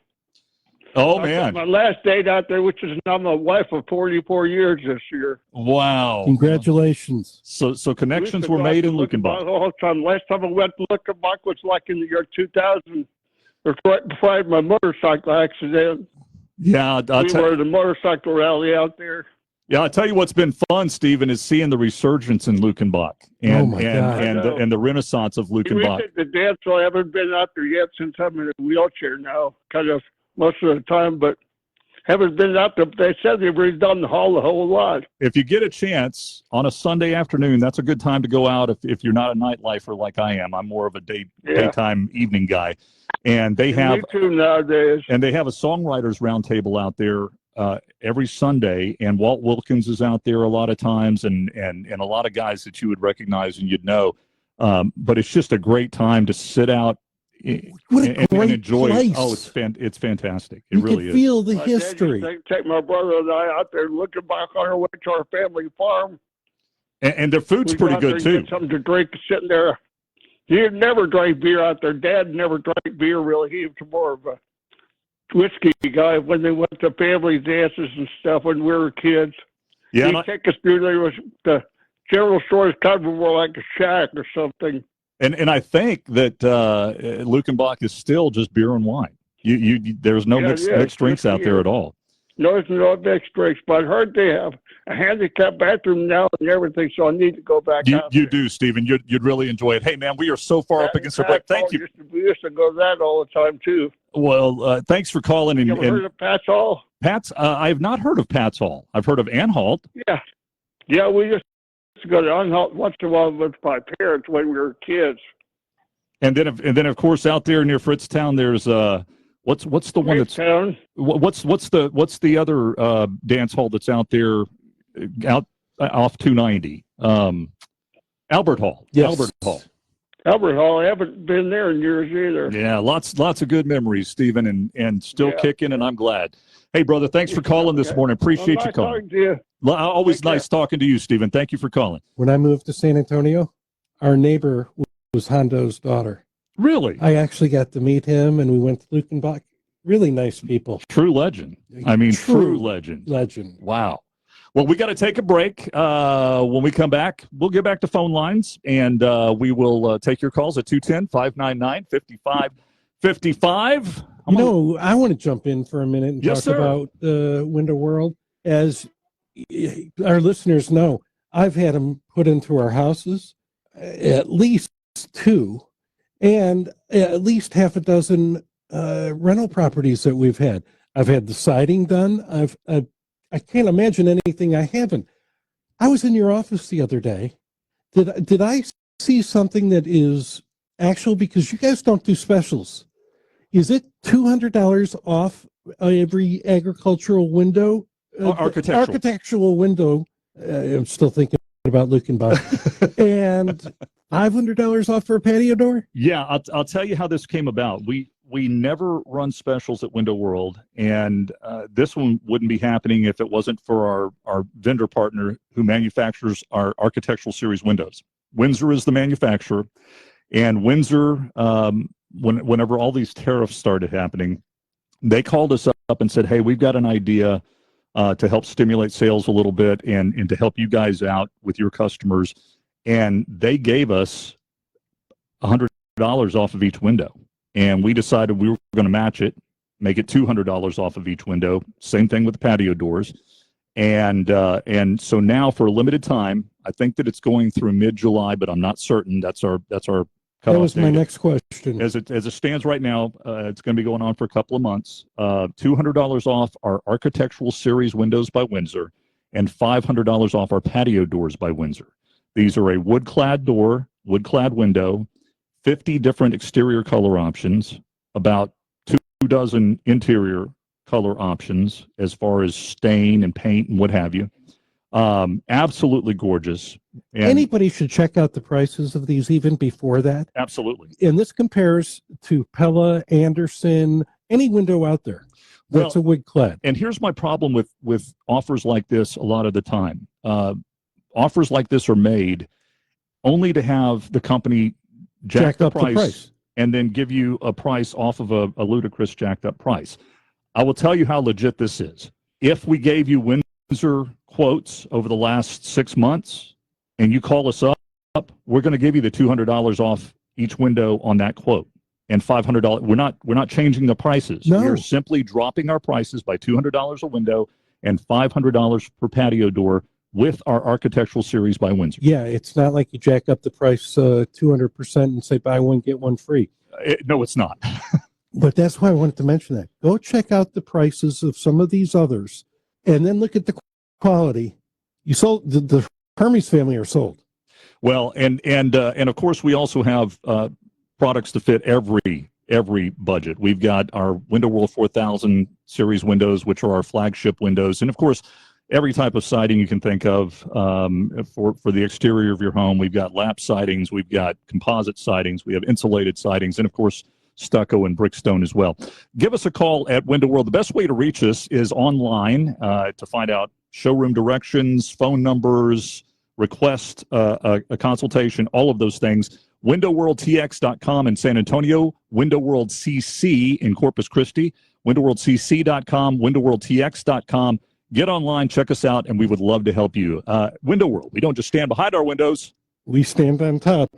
Oh, man. My last date out there, which is now my wife of 44 years this year. Wow. Congratulations. So connections were made in Luckenbach. All the time. Last time I went to Luckenbach was like in the year 2000. Or right before I had my motorcycle accident. Yeah. We were at a motorcycle rally out there. Yeah, I'll tell you what's been fun, Stephen, is seeing the resurgence in Luckenbach and the renaissance of Luckenbach. The dance, I haven't been out there yet since I'm in a wheelchair now, kind of most of the time, but haven't been out there. They said they've redone the hall a whole lot. If you get a chance on a Sunday afternoon, that's a good time to go out if you're not a nightlifer like I am. I'm more of a daytime evening guy. And they have me too nowadays. And they have a songwriters roundtable out there every Sunday, and Walt Wilkins is out there a lot of times, and a lot of guys that you would recognize and you'd know. But it's just a great time to sit out and enjoy. Place. Oh, it's fantastic. It you really can is. Feel the history. They take my brother and I out there looking back on our way to our family farm. And their food's pretty good too. Get something to drink, sitting there. He never drank beer out there. Dad never drank beer really. He was more of a whiskey guy when they went to family dances and stuff when we were kids. Yeah, he'd take us through there. Was the general store is kind of more like a shack or something. And I think that Luckenbach is still just beer and wine. There's no mixed drinks out there at all. No, there's no mixed drinks. But I heard they have a handicapped bathroom now and everything, so I need to go back out You do, Stephen. You'd really enjoy it. Hey, man, we are so far up against our break. Thank you. We used to go to that all the time, too. Well, thanks for calling. You ever heard of Pat's Hall? Pat's, I've not heard of Pat's Hall. I've heard of Anhalt. Yeah, we used to go to Anhalt once in a while with my parents when we were kids. And then of course, out there near Fritztown, there's What's the one that's what's the other dance hall that's out there out off 290? Albert Hall. Yes. Albert Hall. Albert Hall. I haven't been there in years either. Yeah, lots of good memories, Stephen, and still kicking, and I'm glad. Hey, brother, thanks for calling this morning. Appreciate you calling. Talking to you. Always nice talking to you, Stephen. Thank you for calling. When I moved to San Antonio, our neighbor was Hondo's daughter. Really? I actually got to meet him, and we went to Lukenbach. Really nice people. True legend. I mean, true legend. Legend. Wow. Well, we got to take a break. When we come back, we'll get back to phone lines, and we will take your calls at 210-599-5555. I want to jump in for a minute and talk about Window World. As our listeners know, I've had them put into our houses, at least 2, and at least half a dozen rental properties that we've had. I've had the siding done. I can't imagine anything I haven't. I was in your office the other day. Did I see something that is actual? Because you guys don't do specials. Is it $200 off every agricultural window? Architectural window. I'm still thinking about Lukenbach. And $500 off for a patio door? Yeah, I'll tell you how this came about. We never run specials at Window World, and this one wouldn't be happening if it wasn't for our vendor partner who manufactures our Architectural Series windows. Windsor is the manufacturer, and Windsor, whenever all these tariffs started happening, they called us up and said, hey, we've got an idea to help stimulate sales a little bit and to help you guys out with your customers, and they gave us $100 off of each window. And we decided we were going to match it, make it $200 off of each window. Same thing with the patio doors. And so now for a limited time, I think that it's going through mid-July, but I'm not certain. That's our cutoff That was my date. next question. As it stands right now, it's going to be going on for a couple of months. $200 off our Architectural Series windows by Windsor, and $500 off our patio doors by Windsor. These are a wood-clad door, wood-clad window, 50 different exterior color options, about 2 dozen interior color options as far as stain and paint and what have you. Absolutely gorgeous. And anybody should check out the prices of these even before that. Absolutely. And this compares to Pella, Anderson, any window out there that's a wood clad. And here's my problem with offers like this a lot of the time. Offers like this are made only to have the company jack up the price and then give you a price off of a ludicrous jacked up price. I will tell you how legit this is. If we gave you Windsor quotes over the last 6 months and you call us up, we're going to give you the $200 off each window on that quote and $500. We're not changing the prices. No. We're simply dropping our prices by $200 a window and $500 per patio door with our Architectural Series by Windsor. Yeah, it's not like you jack up the price 200% and say buy one, get one free. No, it's not. But that's why I wanted to mention that. Go check out the prices of some of these others and then look at the quality. You sold, the Hermes family are sold. Well, and of course, we also have products to fit every budget. We've got our Window World 4000 series windows, which are our flagship windows. And of course, every type of siding you can think of for the exterior of your home. We've got lap sidings, we've got composite sidings, we have insulated sidings, and of course, stucco and brickstone as well. Give us a call at Window World. The best way to reach us is online to find out showroom directions, phone numbers, request a consultation, all of those things. WindowWorldTX.com in San Antonio, Window World CC in Corpus Christi, WindowWorldCC.com, WindowWorldTX.com. Get online, check us out, and we would love to help you. Window World, we don't just stand behind our windows. We stand on top.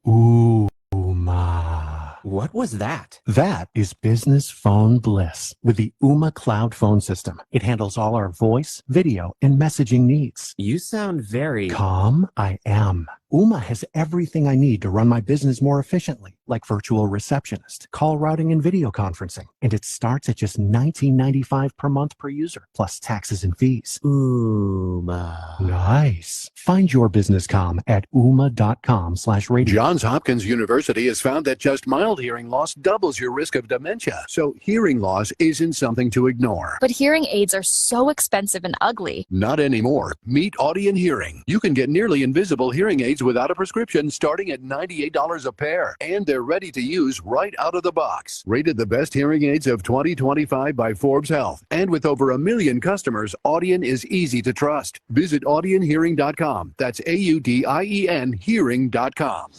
Ooh, ma. What was that? That is business phone bliss with the Ooma Cloud phone system. It handles all our voice, video, and messaging needs. You sound very calm. I am. Uma has everything I need to run my business more efficiently, like virtual receptionist, call routing, and video conferencing. And it starts at just $19.95 per month per user, plus taxes and fees. Uma. Nice. Find your business comm at uma.com/radio. Johns Hopkins University has found that just mild hearing loss doubles your risk of dementia. So hearing loss isn't something to ignore. But hearing aids are so expensive and ugly. Not anymore. Meet Audion Hearing. You can get nearly invisible hearing aids without a prescription starting at $98 a pair. And they're ready to use right out of the box. Rated the best hearing aids of 2025 by Forbes Health. And with over 1 million customers, Audion is easy to trust. Visit audionhearing.com. That's AUDIEN hearing.com.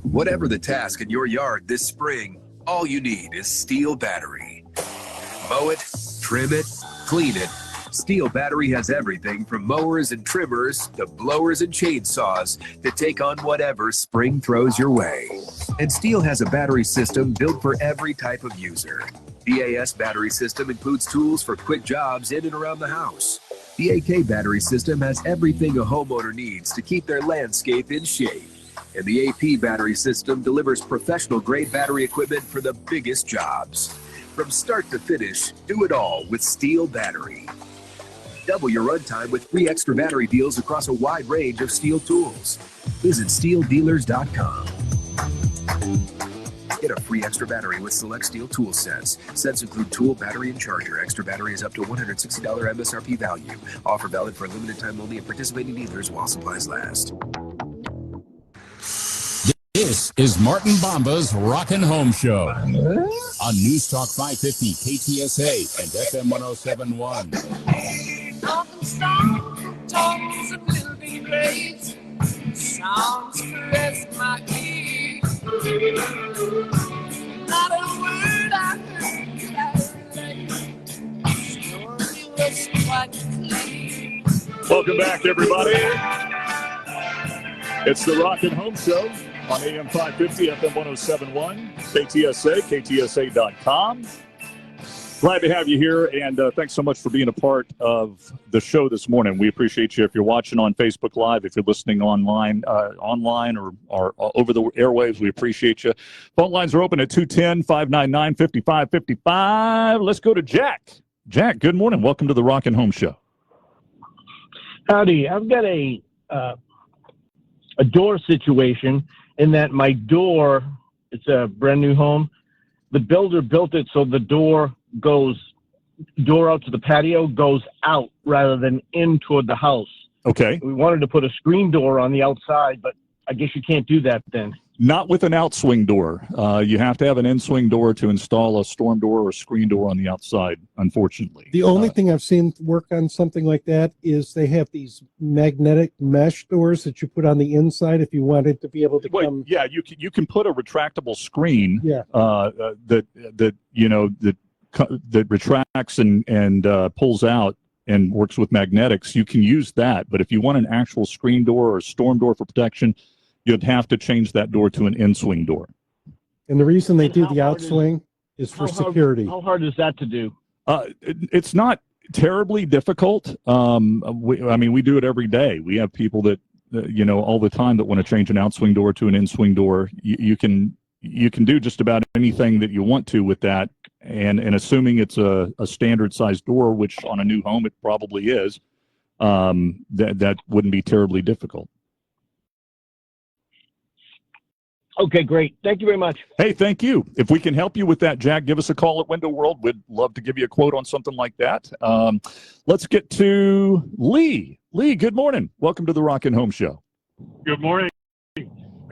Whatever the task in your yard this spring, all you need is Steel Battery. Mow it, trim it, clean it. Steel Battery has everything from mowers and trimmers to blowers and chainsaws to take on whatever spring throws your way. And Steel has a battery system built for every type of user. The AS battery system includes tools for quick jobs in and around the house. The AK battery system has everything a homeowner needs to keep their landscape in shape. And the AP battery system delivers professional-grade battery equipment for the biggest jobs. From start to finish, do it all with Steel Battery. Double your runtime with free extra battery deals across a wide range of Steel tools. Visit SteelDealers.com. Get a free extra battery with select Steel tool sets. Sets include tool, battery, and charger. Extra battery is up to $160 MSRP value. Offer valid for a limited time only at participating dealers while supplies last. This is Martin Bomba's Rockin' Home Show on News Talk 550 KTSA and FM 1071. Tones of living grace, sounds caress my ear. Not a word I heard carry, story was quite clear. Welcome back, everybody. It's the Rockin' Home Show on AM 550, FM 1071, KTSA, KTSA.com. Glad to have you here, and thanks so much for being a part of the show this morning. We appreciate you. If you're watching on Facebook Live, if you're listening online or over the airwaves, we appreciate you. Phone lines are open at 210-599-5555. Let's go to Jack. Jack, good morning. Welcome to the Rockin' Home Show. Howdy. I've got a door situation in that my door, it's a brand new home. The builder built it so the door out to the patio goes out rather than in toward the house. Okay. We wanted to put a screen door on the outside, but I guess you can't do that then. Not with an outswing door. You have to have an in-swing door to install a storm door or screen door on the outside, unfortunately. The only thing I've seen work on something like that is they have these magnetic mesh doors that you put on the inside if you wanted to be able to come. Yeah, you can put a retractable screen that retracts and pulls out and works with magnetics. You can use that, but if you want an actual screen door or storm door for protection, you'd have to change that door to an in-swing door. And the reason they do the outswing is for security. How hard is that to do? It's not terribly difficult. We do it every day. We have people that, all the time that want to change an outswing door to an in-swing door. You can do just about anything that you want to with that. And assuming it's a standard size door, which on a new home it probably is, that wouldn't be terribly difficult. Okay, great. Thank you very much. Hey, thank you. If we can help you with that, Jack, give us a call at Window World. We'd love to give you a quote on something like that. Let's get to Lee. Lee, good morning. Welcome to the Rockin' Home Show. Good morning. I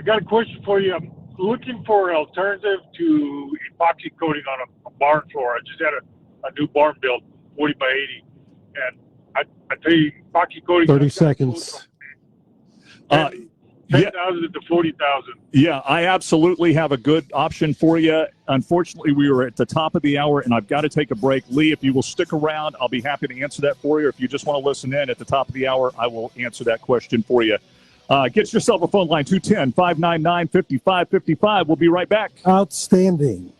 got a question for you. I'm looking for an alternative to epoxy coating on a barn floor. I just had a new barn built, 40 by 80. And I tell you, epoxy coating. 30 seconds. 10,000 to 40,000. Yeah, I absolutely have a good option for you. Unfortunately, we were at the top of the hour, and I've got to take a break. Lee, if you will stick around, I'll be happy to answer that for you. If you just want to listen in at the top of the hour, I will answer that question for you. Get yourself a phone line, 210-599-5555. We'll be right back. Outstanding.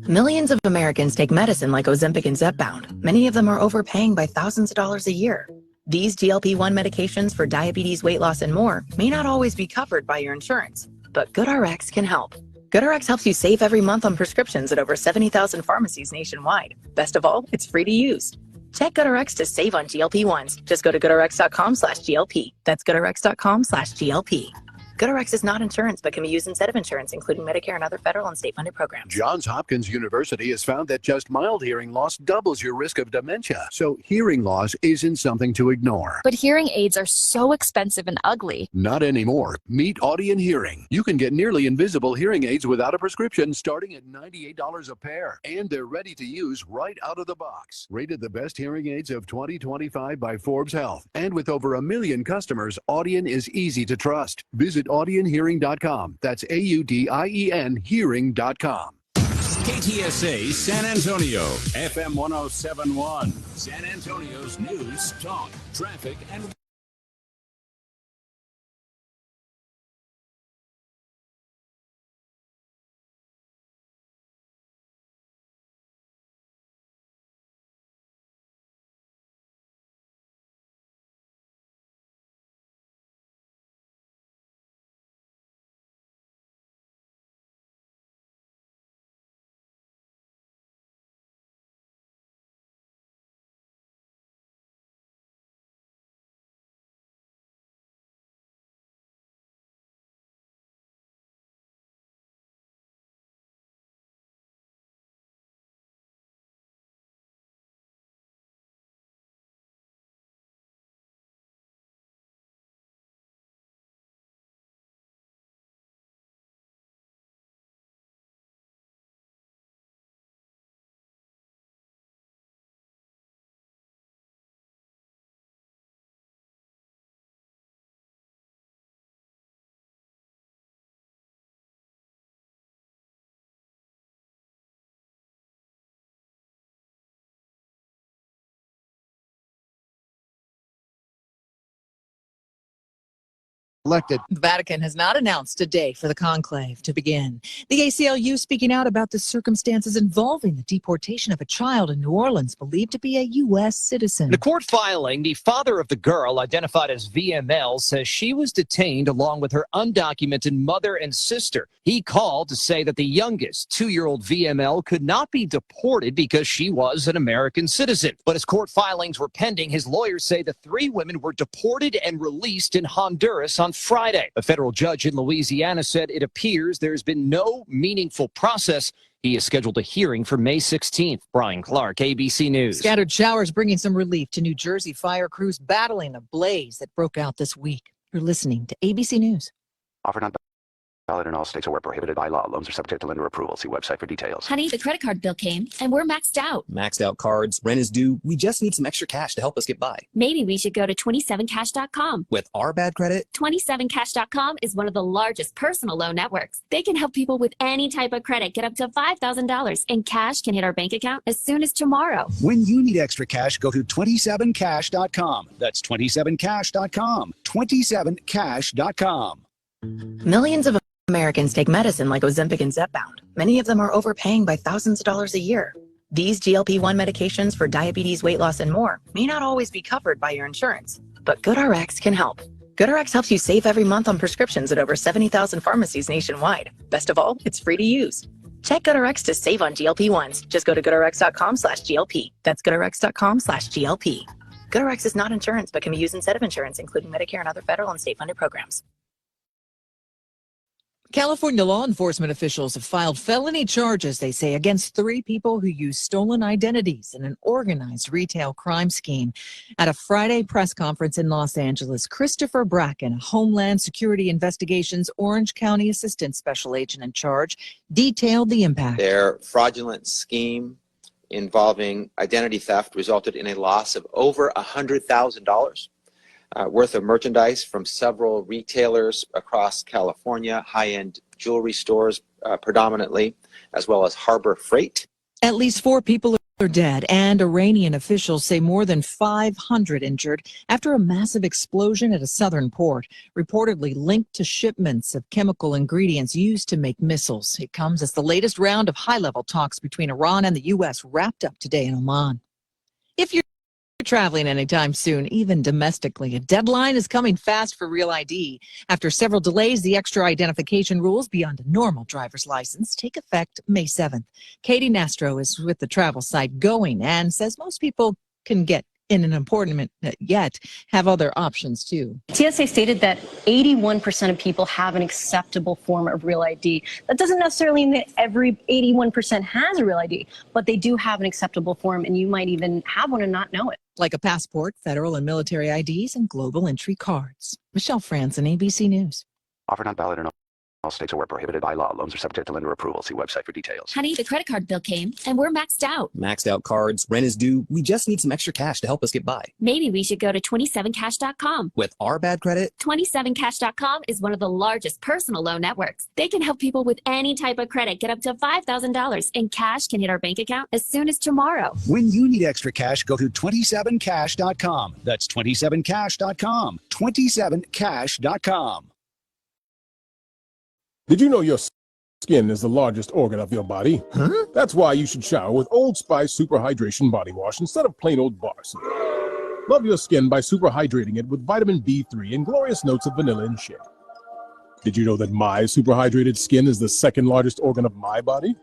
Millions of Americans take medicine like Ozempic and Zepbound. Many of them are overpaying by thousands of dollars a year. These GLP-1 medications for diabetes, weight loss, and more may not always be covered by your insurance, but GoodRx can help. GoodRx helps you save every month on prescriptions at over 70,000 pharmacies nationwide. Best of all, it's free to use. Check GoodRx to save on GLP-1s. Just go to goodrx.com/GLP. That's goodrx.com/GLP. GoodRx is not insurance, but can be used instead of insurance, including Medicare and other federal and state-funded programs. Johns Hopkins University has found that just mild hearing loss doubles your risk of dementia. So hearing loss isn't something to ignore. But hearing aids are so expensive and ugly. Not anymore. Meet Audion Hearing. You can get nearly invisible hearing aids without a prescription starting at $98 a pair. And they're ready to use right out of the box. Rated the best hearing aids of 2025 by Forbes Health. And with over 1 million customers, Audion is easy to trust. Visit audionhearing.com. That's AUDIEN hearing.com. KTSA San Antonio, FM 1071. San Antonio's news, talk, traffic, and elected. The Vatican has not announced a day for the conclave to begin. The ACLU speaking out about the circumstances involving the deportation of a child in New Orleans believed to be a U.S. citizen. In a court filing, the father of the girl, identified as VML, says she was detained along with her undocumented mother and sister. He called to say that the youngest, 2-year-old VML, could not be deported because she was an American citizen. But as court filings were pending, his lawyers say the 3 women were deported and released in Honduras on Friday. A federal judge in Louisiana said it appears there's been no meaningful process. He has scheduled a hearing for May 16th. Brian Clark, ABC News. Scattered showers bringing some relief to New Jersey fire crews battling a blaze that broke out this week. You're listening to ABC News. Offered on ballot in all states or where prohibited by law. Loans are subject to lender approval. See website for details. Honey, the credit card bill came and we're maxed out. Maxed out cards, rent is due. We just need some extra cash to help us get by. Maybe we should go to 27cash.com. With our bad credit? 27cash.com is one of the largest personal loan networks. They can help people with any type of credit get up to $5,000, and cash can hit our bank account as soon as tomorrow. When you need extra cash, go to 27cash.com. That's 27cash.com. 27cash.com. Millions of Americans take medicine like Ozempic and Zepbound. Many of them are overpaying by thousands of dollars a year. These GLP-1 medications for diabetes, weight loss, and more may not always be covered by your insurance, but GoodRx can help. GoodRx helps you save every month on prescriptions at over 70,000 pharmacies nationwide. Best of all, it's free to use. Check GoodRx to save on GLP-1s. Just go to goodrx.com/GLP. That's goodrx.com/GLP. GoodRx is not insurance, but can be used instead of insurance, including Medicare and other federal and state-funded programs. California law enforcement officials have filed felony charges, they say, against 3 people who used stolen identities in an organized retail crime scheme. At a Friday press conference in Los Angeles, Christopher Bracken, a Homeland Security Investigations Orange County Assistant Special Agent in charge, detailed the impact. Their fraudulent scheme involving identity theft resulted in a loss of over $100,000. Worth of merchandise from several retailers across California, high-end jewelry stores predominantly, as well as Harbor Freight. At least 4 people are dead, and Iranian officials say more than 500 injured after a massive explosion at a southern port, reportedly linked to shipments of chemical ingredients used to make missiles. It comes as the latest round of high-level talks between Iran and the U.S. wrapped up today in Oman. If you're traveling anytime soon, even domestically, a deadline is coming fast for Real ID. After several delays, the extra identification rules beyond a normal driver's license take effect May 7th. Katie Nastro is with the travel site Going and says most people can get in an appointment, yet have other options too. TSA stated that 81% of people have an acceptable form of Real ID. That doesn't necessarily mean that every 81% has a Real ID, but they do have an acceptable form, and you might even have one and not know it. Like a passport, federal and military IDs, and global entry cards. Michelle Franzen, ABC News. Offer not valid in all states or where prohibited by law. Loans are subject to lender approval. See website for details. Honey, the credit card bill came and we're maxed out. Maxed out cards, rent is due. We just need some extra cash to help us get by. Maybe we should go to 27cash.com. With our bad credit, 27cash.com is one of the largest personal loan networks. They can help people with any type of credit get up to $5,000, and cash can hit our bank account as soon as tomorrow. When you need extra cash, go to 27cash.com. That's 27cash.com. 27cash.com. Did you know your skin is the largest organ of your body? Huh? That's why you should shower with Old Spice Super Hydration Body Wash instead of plain old bar soap. Love your skin by super hydrating it with vitamin B3 and glorious notes of vanilla and shea. Did you know that my super hydrated skin is the second largest organ of my body?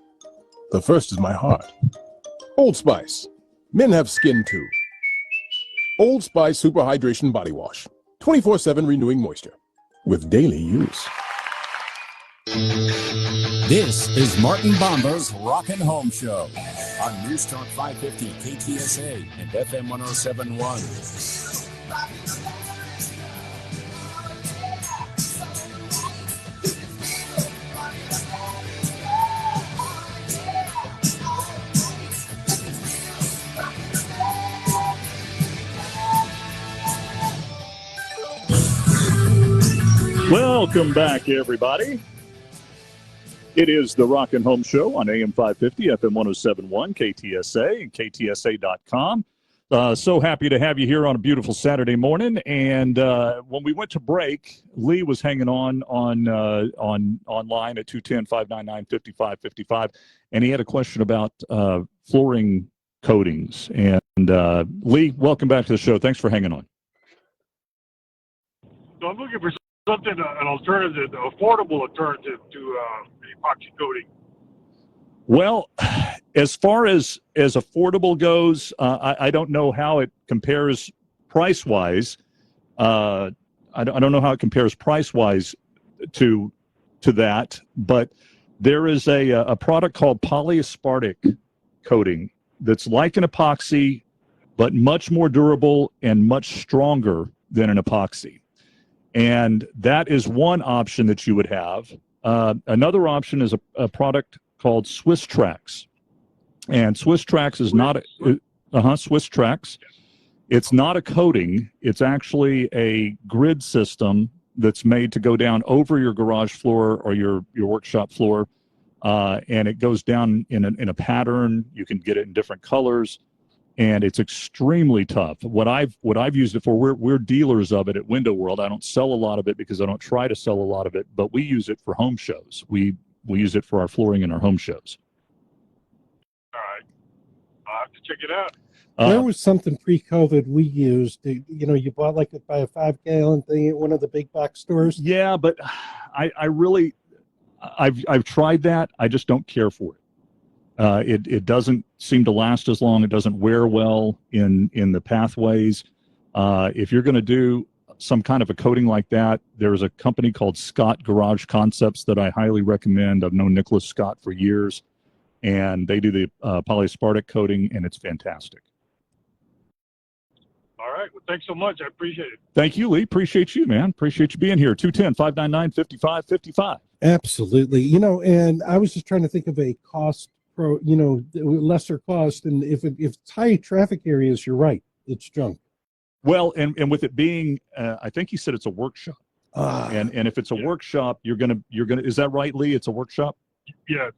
The first is my heart. Old Spice. Men have skin too. Old Spice Super Hydration Body Wash. 24/7 renewing moisture. With daily use. This is Martin Bomba's Rockin' Home Show on News Talk 550 KTSA and FM 1071. Welcome back, everybody. It is the Rockin' Home Show on AM 550, FM 1071, KTSA, and KTSA.com. So happy to have you here on a beautiful Saturday morning. And when we went to break, Lee was hanging on online at 210-599-5555, and he had a question about flooring coatings. And Lee, welcome back to the show. Thanks for hanging on. So I'm looking for something, an alternative, an affordable alternative to epoxy coating. Well, as far as affordable goes, I don't know how it compares price-wise. I don't know how it compares price-wise to that, but there is a product called polyaspartic coating that's like an epoxy, but much more durable and much stronger than an epoxy. And that is one option that you would have. Another option is a product called Swiss Trax. And Swiss Trax is not Swiss Trax. It's not a coating. It's actually a grid system that's made to go down over your garage floor or your workshop floor. And it goes down in a pattern. You can get it in different colors. And it's extremely tough. What I've used it for, we're dealers of it at Window World. I don't sell a lot of it because I don't try to sell a lot of it, but we use it for home shows. We use it for our flooring in our home shows. All right. I'll have to check it out. There was something pre-COVID we used. You bought by a 5-gallon thing at one of the big box stores. Yeah, but I've tried that. I just don't care for it. It doesn't seem to last as long. It doesn't wear well in the pathways. If you're going to do some kind of a coating like that, there's a company called Scott Garage Concepts that I highly recommend. I've known Nicholas Scott for years, and they do the polyaspartic coating, and it's fantastic. All right. Well, thanks so much. I appreciate it. Thank you, Lee. Appreciate you, man. Appreciate you being here. 210-599-5555. Absolutely. And I was just trying to think of a cost lesser cost, and if it's high traffic areas, you're right, it's junk. Well, and with it being, I think he said it's a workshop, and if it's a workshop, you're gonna. Is that right, Lee? It's a workshop. Yeah.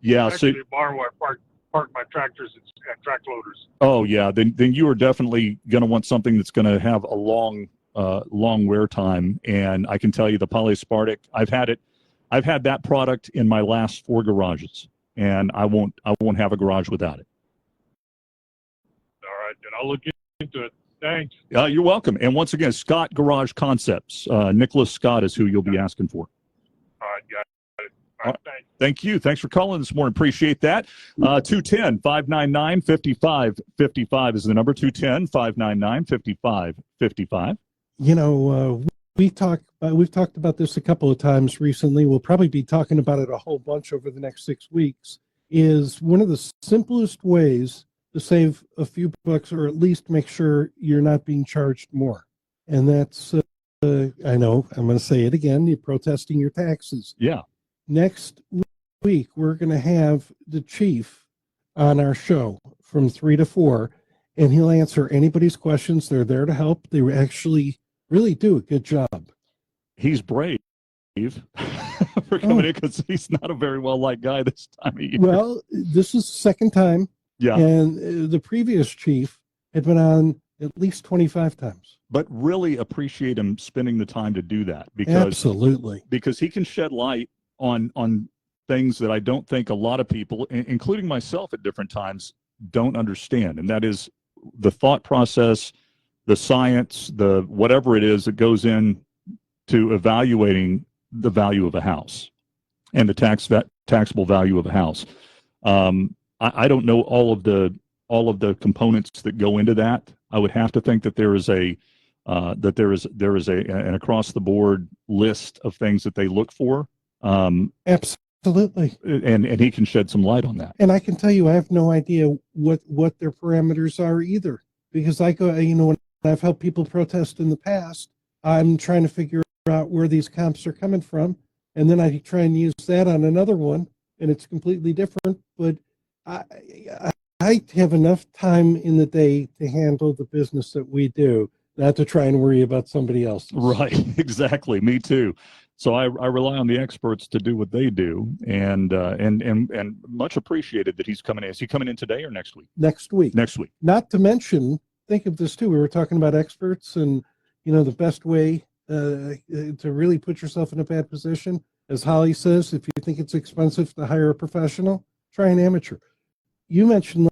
Yeah. Actually, a barn where I parked park my tractors and track loaders. Oh yeah, then you are definitely going to want something that's going to have a long wear time. And I can tell you, the Polyaspartic, I've had that product in my last 4 garages, and I won't have a garage without it. All right, then I'll look into it. Thanks. You're welcome. And once again, Scott Garage Concepts. Nicholas Scott is who you'll be asking for. All right, got it. All right, thanks. Thank you. Thanks for calling this morning. Appreciate that. 210-599-5555 is the number. 210-599-5555. You know, we've talked about this a couple of times recently. We'll probably be talking about it a whole bunch over the next 6 weeks. Is one of the simplest ways to save a few bucks, or at least make sure you're not being charged more. And that's, I know, I'm going to say it again, you're protesting your taxes. Yeah. Next week, we're going to have the chief on our show from 3 to 4, and he'll answer anybody's questions. They're there to help. They actually really do a good job. He's brave for coming in, because he's not a very well-liked guy this time of year. Well, this is the second time. Yeah. And the previous chief had been on at least 25 times. But really appreciate him spending the time to do that, because Absolutely. Because he can shed light on things that I don't think a lot of people, including myself at different times, don't understand. And that is the thought process, the science, the whatever it is that goes in to evaluating the value of a house and the taxable value of a house. I don't know all of the components that go into that. I would have to think that there is an across the board list of things that they look for. Absolutely. And he can shed some light on that. And I can tell you, I have no idea what their parameters are either, because I go, when I've helped people protest in the past, I'm trying to figure out where these comps are coming from, and then I try and use that on another one, and it's completely different. But I have enough time in the day to handle the business that we do, not to try and worry about somebody else. Right, exactly. Me too. So I rely on the experts to do what they do, and much appreciated that he's coming in. Is he coming in today or next week? Next week. Next week. Not to mention, think of this too. We were talking about experts, and the best way to really put yourself in a bad position, as Holly says, if you think it's expensive to hire a professional, try an amateur. You mentioned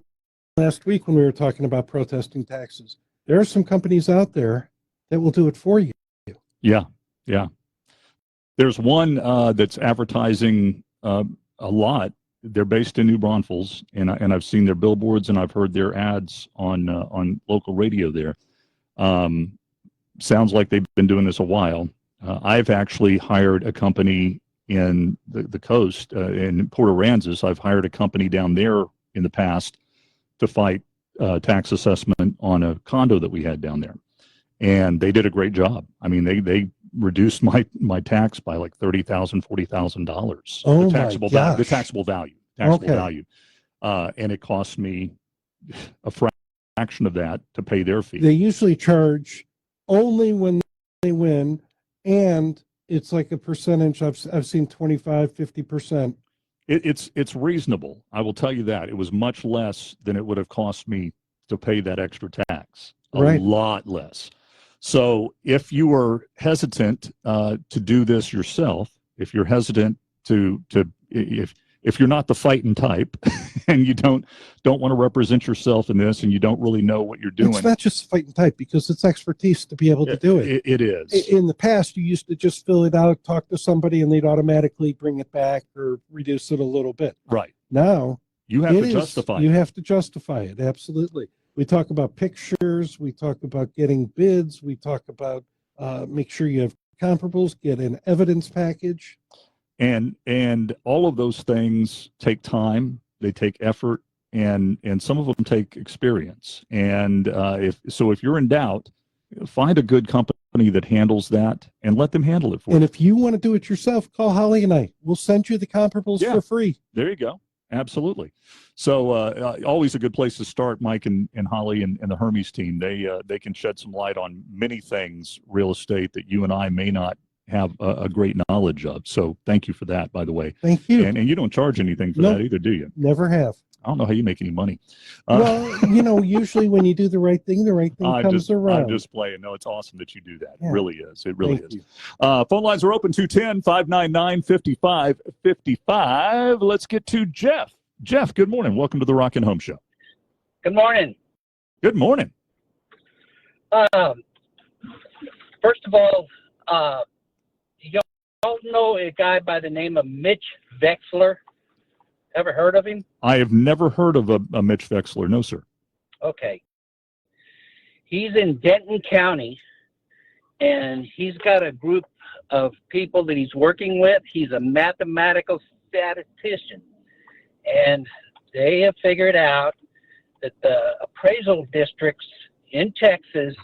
last week when we were talking about protesting taxes, there are some companies out there that will do it for you. Yeah. There's one that's advertising a lot. They're based in New Braunfels, and I've seen their billboards and I've heard their ads on local radio there. Sounds like they've been doing this a while. I've actually hired a company in the coast, in Port Aransas. I've hired a company down there in the past to fight tax assessment on a condo that we had down there. And they did a great job. I mean, they reduced my tax by like $30,000, $40,000. Oh, the taxable my gosh. the taxable value. And it cost me a fraction of that to pay their fee. They usually charge only when they win, and it's like a percentage. I've seen 25, 50%. It's reasonable. I will tell you that. It was much less than it would have cost me to pay that extra tax. A lot less. So if you are hesitant to do this yourself, if you're hesitant if you're not the fighting type and you don't want to represent yourself in this, and you don't really know what you're doing. It's not just fighting type, because it's expertise to be able to do it. It is. In the past, you used to just fill it out, talk to somebody, and they'd automatically bring it back or reduce it a little bit. Right. Now, you have to justify it. You have to justify it. Absolutely. We talk about pictures. We talk about getting bids. We talk about make sure you have comparables, get an evidence package. And all of those things take time, they take effort, and some of them take experience. And if you're in doubt, find a good company that handles that and let them handle it for you. And if you want to do it yourself, call Holly and I. We'll send you the comparables for free. There you go. Absolutely. So always a good place to start, Mike and Holly and the Hermes team. They can shed some light on many things, real estate, that you and I may not have a great knowledge of. So thank you for that, by the way. Thank you. And you don't charge anything for that either, do you? Never have. I don't know how you make any money. Well, usually when you do the right thing comes around. I'm just playing. No, it's awesome that you do that. Yeah. It really is. It really Thank is. Phone lines are open, 210-599-5555. Let's get to Jeff. Jeff, good morning. Welcome to the Rockin' Home Show. Good morning. Good morning. First of all, you don't know a guy by the name of Mitch Vexler? Ever heard of him? I have never heard of a Mitch Vexler. No, sir. Okay. He's in Denton County, and he's got a group of people that he's working with. He's a mathematical statistician, and they have figured out that the appraisal districts in Texas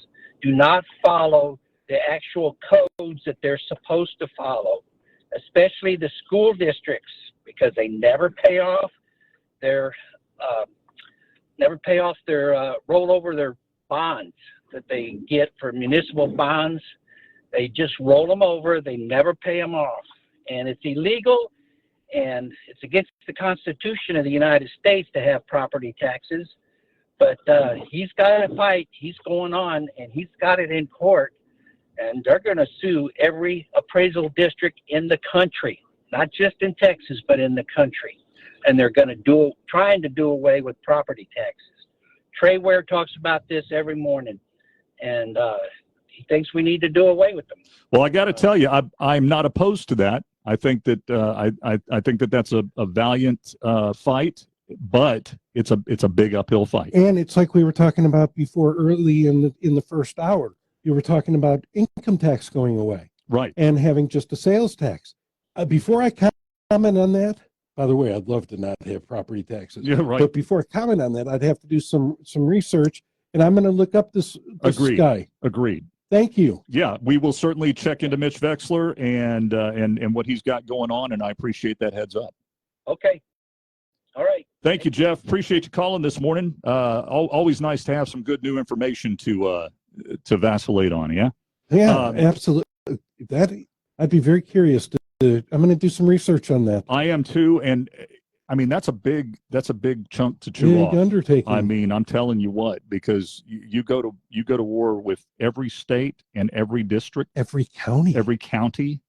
do not follow the actual codes that they're supposed to follow, especially the school districts, because they never pay off their roll over their bonds that they get for municipal bonds. They just roll them over. They never pay them off, and it's illegal, and it's against the Constitution of the United States to have property taxes. But he's got a fight. He's going on, and he's got it in court, and they're going to sue every appraisal district in the country, not just in Texas, but in the country. And they're going to trying to do away with property taxes. Trey Ware talks about this every morning, and he thinks we need to do away with them. Well, I got to tell you, I'm not opposed to that. I think that I think that that's a valiant fight, but it's a big uphill fight. And it's like we were talking about before, early in the first hour. You were talking about income tax going away, right? And having just a sales tax. Before I comment on that, by the way, I'd love to not have property taxes. Yeah, right. But before I comment on that, I'd have to do some research, and I'm going to look up this guy. Agreed. Thank you. Yeah, we will certainly check into Mitch Vexler and what he's got going on, and I appreciate that heads up. Okay. All right. Thank you, Jeff. Appreciate you calling this morning. Always nice to have some good new information to vacillate on. Yeah. Yeah, absolutely. I'd be very curious to. I'm going to do some research on that. I am too, and I mean that's a big chunk to chew off. Big undertaking. I mean, I'm telling you what, because you go to war with every state and every district, every county.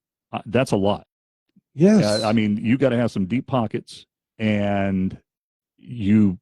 That's a lot. Yes. I mean, you got to have some deep pockets, and you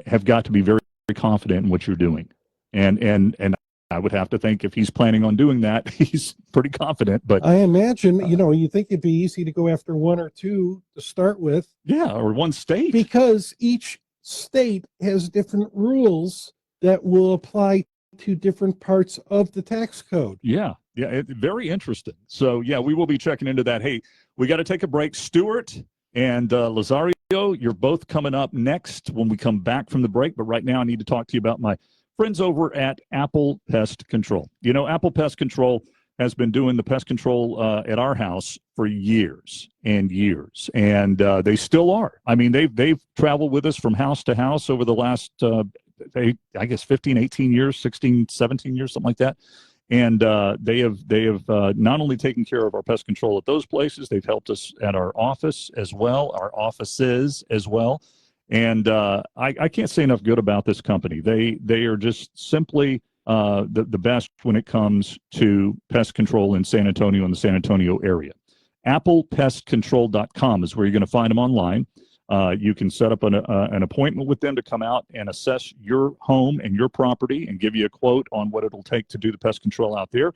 have got to be very, very confident in what you're doing, and I would have to think if he's planning on doing that, he's pretty confident. But I imagine, you think it'd be easy to go after one or two to start with. Yeah, or one state. Because each state has different rules that will apply to different parts of the tax code. Yeah, very interesting. So, yeah, we will be checking into that. Hey, we got to take a break. Stuart and Lazario, you're both coming up next when we come back from the break. But right now I need to talk to you about my friends over at Apple Pest Control. Apple Pest Control has been doing the pest control at our house for years and years, and they still are. I mean, they've traveled with us from house to house over the last, I guess, 15, 18 years, 16, 17 years, something like that. And they have not only taken care of our pest control at those places, they've helped us at our office as well, our offices as well. And I can't say enough good about this company. They are just simply the best when it comes to pest control in San Antonio and the San Antonio area. ApplePestControl.com is where you're going to find them online. You can set up an appointment with them to come out and assess your home and your property and give you a quote on what it'll take to do the pest control out there.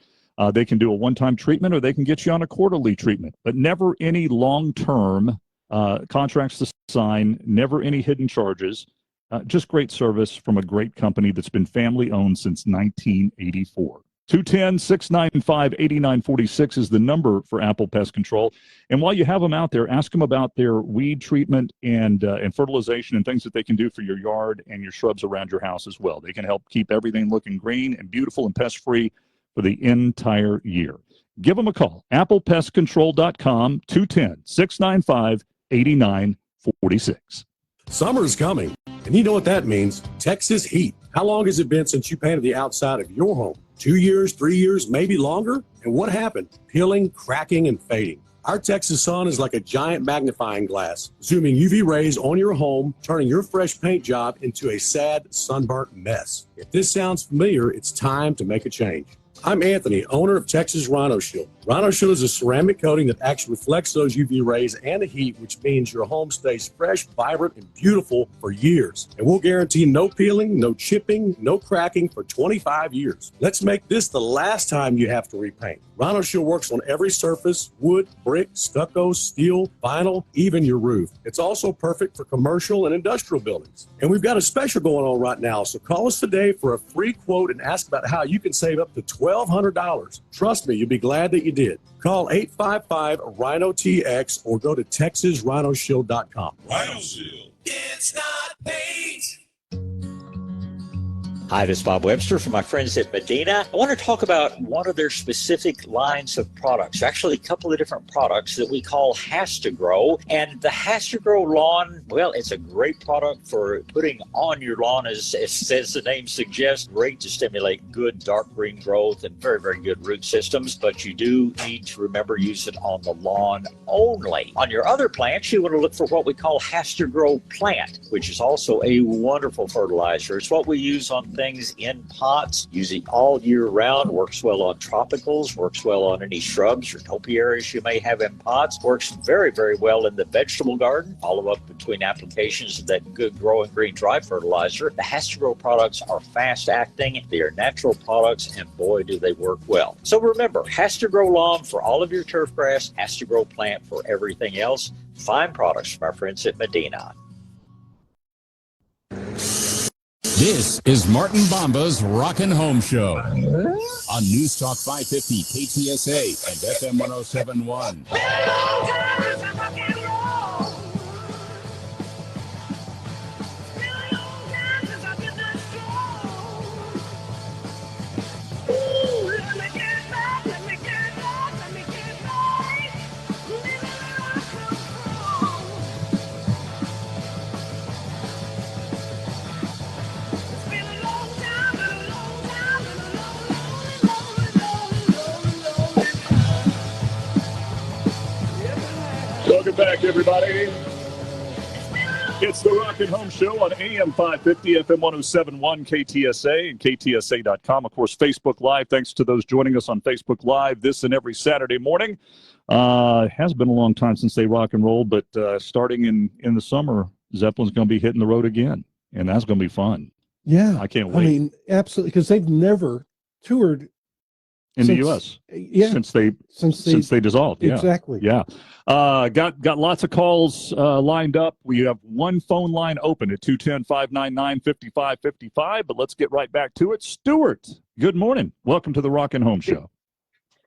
They can do a one-time treatment, or they can get you on a quarterly treatment, but never any long-term contracts to sign, never any hidden charges, just great service from a great company that's been family-owned since 1984. 210-695-8946 is the number for Apple Pest Control. And while you have them out there, ask them about their weed treatment and fertilization and things that they can do for your yard and your shrubs around your house as well. They can help keep everything looking green and beautiful and pest-free for the entire year. Give them a call, applepestcontrol.com, 210-695-8946. Summer's coming, and you know what that means. Texas heat. How long has it been since you painted the outside of your home? 2 years, 3 years, maybe longer? And what happened? Peeling, cracking, and fading. Our Texas sun is like a giant magnifying glass, zooming UV rays on your home, turning your fresh paint job into a sad, sunburnt mess. If this sounds familiar, it's time to make a change. I'm Anthony, owner of Texas Rhino Shield. Rhino Shield is a ceramic coating that actually reflects those UV rays and the heat, which means your home stays fresh, vibrant, and beautiful for years. And we'll guarantee no peeling, no chipping, no cracking for 25 years. Let's make this the last time you have to repaint. Rhino Shield works on every surface: wood, brick, stucco, steel, vinyl, even your roof. It's also perfect for commercial and industrial buildings. And we've got a special going on right now, so call us today for a free quote and ask about how you can save up to $1,200. Trust me, you'll be glad that you did. Call 855-RHINO-TX or go to TexasRhinoShield.com. Rhino Shield. It's not paint. Hi, this is Bob Webster from my friends at Medina. I want to talk about one of their specific lines of products, actually a couple of different products that we call Has to Grow. And the Has to Grow lawn, well, it's a great product for putting on your lawn, as the name suggests. Great to stimulate good dark green growth and very, very good root systems. But you do need to remember use it on the lawn only. On your other plants, you want to look for what we call Has to Grow Plant, which is also a wonderful fertilizer. It's what we use on things in pots, using all year round, works well on tropicals, works well on any shrubs or topiaries you may have in pots, works very, very well in the vegetable garden. Follow up between applications of that good growing green dry fertilizer. The Has to Grow products are fast acting, they are natural products, and boy do they work well. So remember, Has to Grow lawn for all of your turf grass, Has to Grow plant for everything else. Fine products from our friends at Medina. This is Martin Bomba's Rockin' Home Show on News Talk 550 KTSA and FM 1071. Welcome back, everybody. It's the Rockin' Home Show on AM 550, FM 1071, KTSA, and KTSA.com. Of course, Facebook Live. Thanks to those joining us on Facebook Live this and every Saturday morning. It has been a long time since they rock and roll, but starting in the summer, Zeppelin's going to be hitting the road again, and that's going to be fun. Yeah. I can't wait. I mean, absolutely, because they've never toured in the U.S. Yeah, since they dissolved. Yeah. Exactly. Yeah. Got lots of calls lined up. We have one phone line open at 210-599-5555, but let's get right back to it. Stuart, good morning. Welcome to the Rockin' Home Show.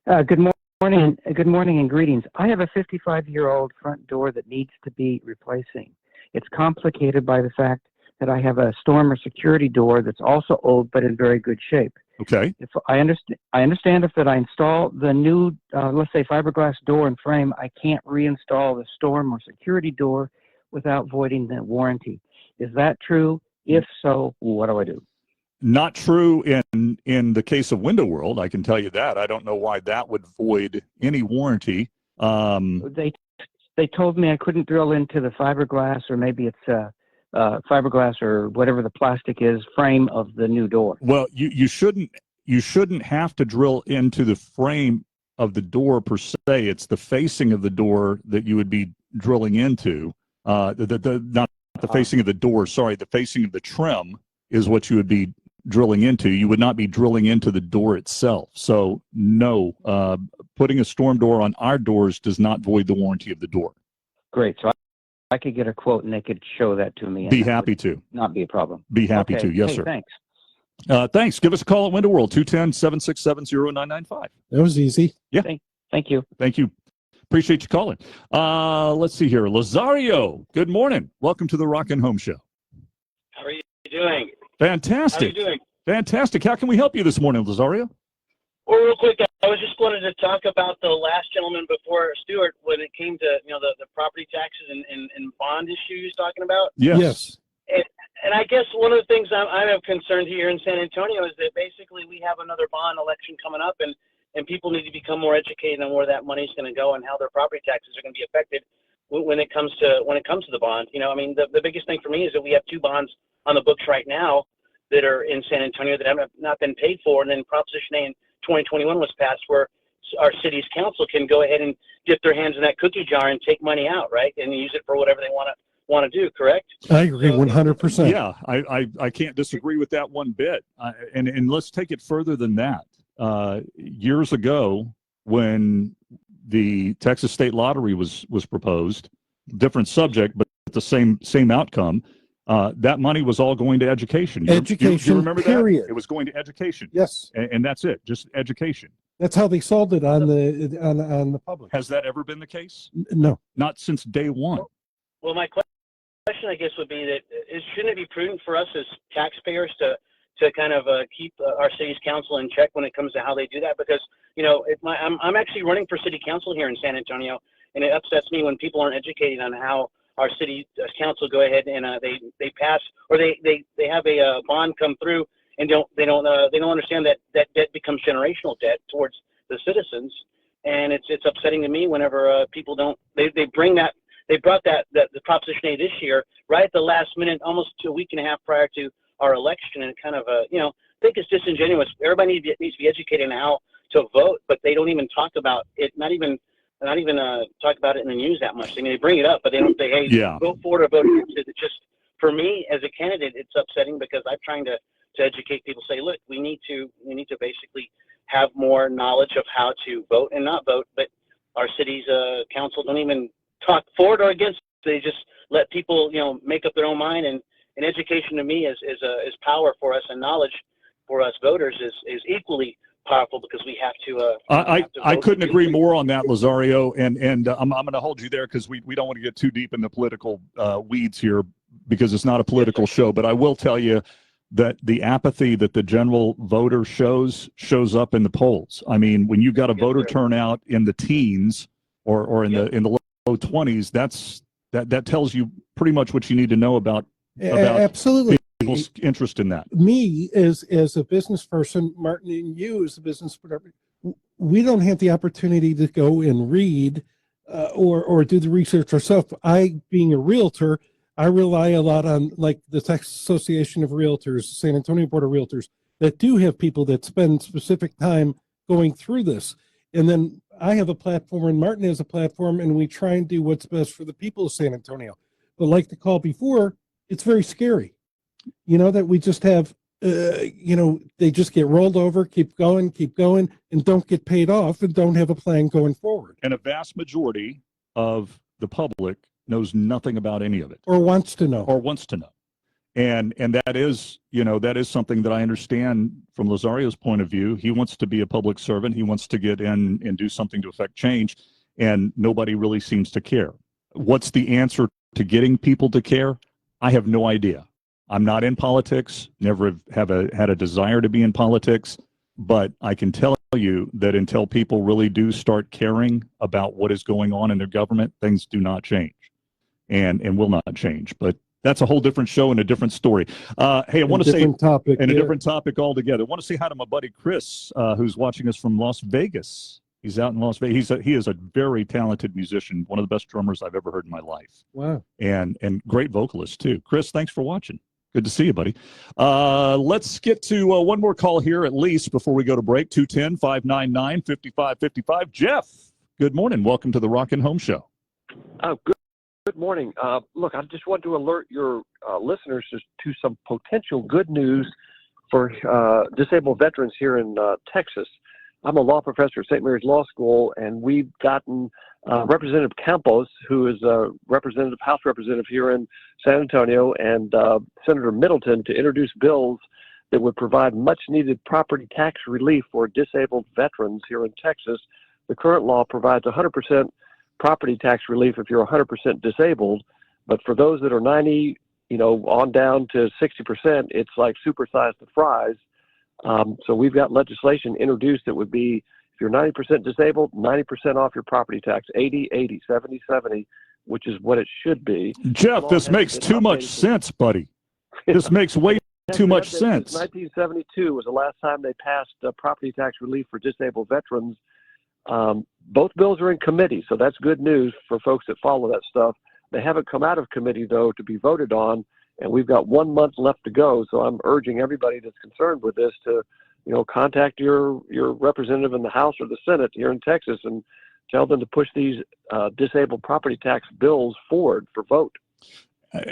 Good morning. Good morning and greetings. I have a 55-year-old front door that needs to be replacing. It's complicated by the fact that I have a storm or security door that's also old but in very good shape. Okay. If I understand if that I install the new, let's say, fiberglass door and frame, I can't reinstall the storm or security door without voiding the warranty. Is that true? If so, what do I do? Not true in the case of Window World. I can tell you that. I don't know why that would void any warranty. They told me I couldn't drill into the fiberglass, or maybe it's fiberglass or whatever the plastic is frame of the new door. Well, you shouldn't have to drill into the frame of the door per se. It's the facing of the door that you would be drilling into. Not the facing of the door. Sorry, the facing of the trim is what you would be drilling into. You would not be drilling into the door itself. So no, putting a storm door on our doors does not void the warranty of the door. Great. So I could get a quote and they could show that to me. Be happy to. Not be a problem. Be happy to. Yes, sir. Thanks. Thanks. Give us a call at Window World, 210-767-0995. That was easy. Yeah. Thank you. Thank you. Appreciate you calling. Let's see here. Lazario, good morning. Welcome to the Rockin' Home Show. How are you doing? Fantastic. How are you doing? Fantastic. How can we help you this morning, Lazario? Well, real quick, I was just wanted to talk about the last gentleman before Stuart when it came to the property taxes and bond issue he was talking about. Yes. And I guess one of the things I'm concerned here in San Antonio is that basically we have another bond election coming up, and people need to become more educated on where that money's going to go and how their property taxes are going to be affected when it comes to the bond. I mean, the biggest thing for me is that we have two bonds on the books right now that are in San Antonio that have not been paid for, and then Proposition A in 2021 was passed, where our city's council can go ahead and dip their hands in that cookie jar and take money out, right, and use it for whatever they want to do. Correct? I agree 100%. Yeah, I can't disagree with that one bit. And let's take it further than that. Years ago, when the Texas State Lottery was proposed, different subject, but the same outcome. That money was all going to education. Education, you remember period. that? It was going to education. Yes. And that's it, just education. That's how they sold it on the public. Has that ever been the case? No. Not since day one. Well, my question, I guess, would be that shouldn't it be prudent for us as taxpayers to kind of keep our city's council in check when it comes to how they do that? Because, I'm actually running for city council here in San Antonio, and it upsets me when people aren't educated on how our city council go ahead and they pass, or they have a bond come through, and they don't understand that debt becomes generational debt towards the citizens, and it's upsetting to me whenever people don't they brought the Proposition A this year right at the last minute, almost a week and a half prior to our election, and kind of I think it's disingenuous. Everybody needs to be educated on how to vote, but they don't even talk about it. Not even talk about it in the news that much. I mean, they bring it up, but they don't say, "Hey, vote for it or vote against it." It's just, for me as a candidate, it's upsetting because I'm trying to educate people. Say, look, we need to basically have more knowledge of how to vote and not vote. But our city's council don't even talk for it or against it. They just let people, make up their own mind. And education to me is power for us, and knowledge for us voters is equally powerful, because we have to. I couldn't agree more on that, Lazario, and I'm going to hold you there because we don't want to get too deep in the political weeds here, because it's not a political show. But I will tell you that the apathy that the general voter shows up in the polls. I mean, when you've got a voter turnout in the teens or in the low 20s, that tells you pretty much what you need to know about absolutely people's interest in that. Me as a business person, Martin, and you as a business person, we don't have the opportunity to go and read or do the research ourselves. I, being a realtor, I rely a lot on, like, the Texas Association of Realtors, San Antonio Board of Realtors, that do have people that spend specific time going through this. And then I have a platform, and Martin has a platform, and we try and do what's best for the people of San Antonio. But like the call before, it's very scary, that we just have, they just get rolled over, keep going, and don't get paid off, and don't have a plan going forward. And a vast majority of the public knows nothing about any of it. Or wants to know. And that is, that is something that I understand from Lazario's point of view. He wants to be a public servant. He wants to get in and do something to affect change, and nobody really seems to care. What's the answer to getting people to care? I have no idea. I'm not in politics, never had a desire to be in politics, but I can tell you that until people really do start caring about what is going on in their government, things do not change and will not change. But that's a whole different show and a different story. Hey, I want to say, a different topic altogether. I want to say hi to my buddy Chris, who's watching us from Las Vegas. He's out in Las Vegas. He is a very talented musician, one of the best drummers I've ever heard in my life. Wow. And great vocalist too. Chris, thanks for watching. Good to see you, buddy. Let's get to one more call here at least before we go to break. 210-599-5555. Jeff, good morning. Welcome to the Rockin' Home Show. Oh, good morning. Look, I just want to alert your listeners to some potential good news for disabled veterans here in Texas. I'm a law professor at St. Mary's Law School, and we've gotten Representative Campos, who is a House representative here in San Antonio, and Senator Middleton to introduce bills that would provide much-needed property tax relief for disabled veterans here in Texas. The current law provides 100% property tax relief if you're 100% disabled, but for those that are 90, on down to 60%, it's like supersize the fries. So we've got legislation introduced that would be, if you're 90% disabled, 90% off your property tax, 80-80, 70-70, which is what it should be. Jeff, this makes too much sense, buddy. This makes way too much sense. 1972 was the last time they passed property tax relief for disabled veterans. Both bills are in committee, so that's good news for folks that follow that stuff. They haven't come out of committee, though, to be voted on, and we've got 1 month left to go. So I'm urging everybody that's concerned with this to, contact your representative in the House or the Senate here in Texas and tell them to push these disabled property tax bills forward for vote.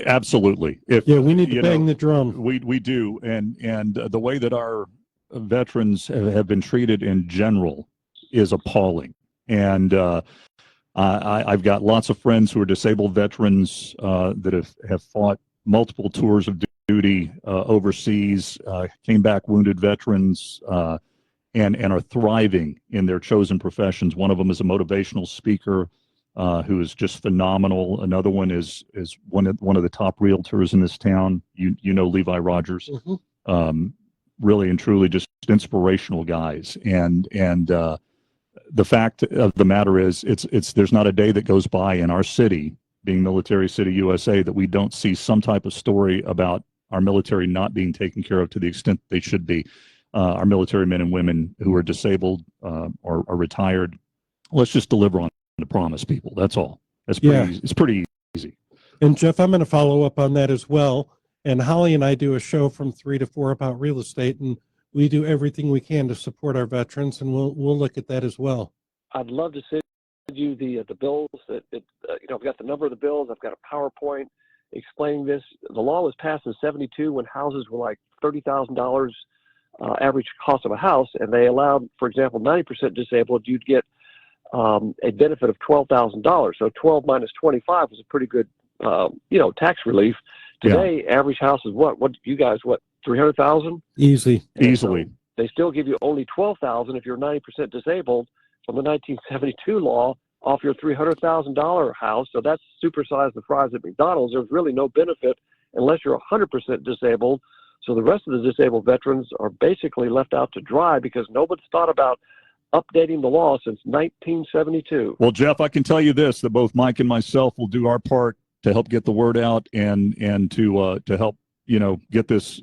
Absolutely. We need to bang the drum. We do, and the way that our veterans have been treated in general is appalling. And I've got lots of friends who are disabled veterans that have fought multiple tours of duty overseas, came back wounded veterans, and are thriving in their chosen professions. One of them is a motivational speaker who is just phenomenal. Another one is one of the top realtors in this town. You know Levi Rogers. Mm-hmm. Really and truly just inspirational guys. And the fact of the matter is, there's not a day that goes by in our city, being Military City, USA, that we don't see some type of story about our military not being taken care of to the extent they should be. Our military men and women who are disabled or retired. Let's just deliver on the promise, people. That's all. That's pretty easy. It's pretty easy. And Jeff, I'm going to follow up on that as well. And Holly and I do a show from 3 to 4 about real estate, and we do everything we can to support our veterans, and we'll look at that as well. I'd love to send you the bills. I've got the number of the bills. I've got a PowerPoint explaining this. The law was passed in '72 when houses were like $30,000 average cost of a house, and they allowed, for example, 90% disabled, you'd get a benefit of $12,000. So 12 minus 25 was a pretty good, tax relief. Today, average house is what you guys, 300,000? Easily. So they still give you only $12,000 if you're 90% disabled from the 1972 law off your $300,000 house. So that's supersized the fries at McDonald's. There's really no benefit unless you're 100% disabled. So the rest of the disabled veterans are basically left out to dry because nobody's thought about updating the law since 1972. Well, Jeff, I can tell you this, that both Mike and myself will do our part to help get the word out and to help, get this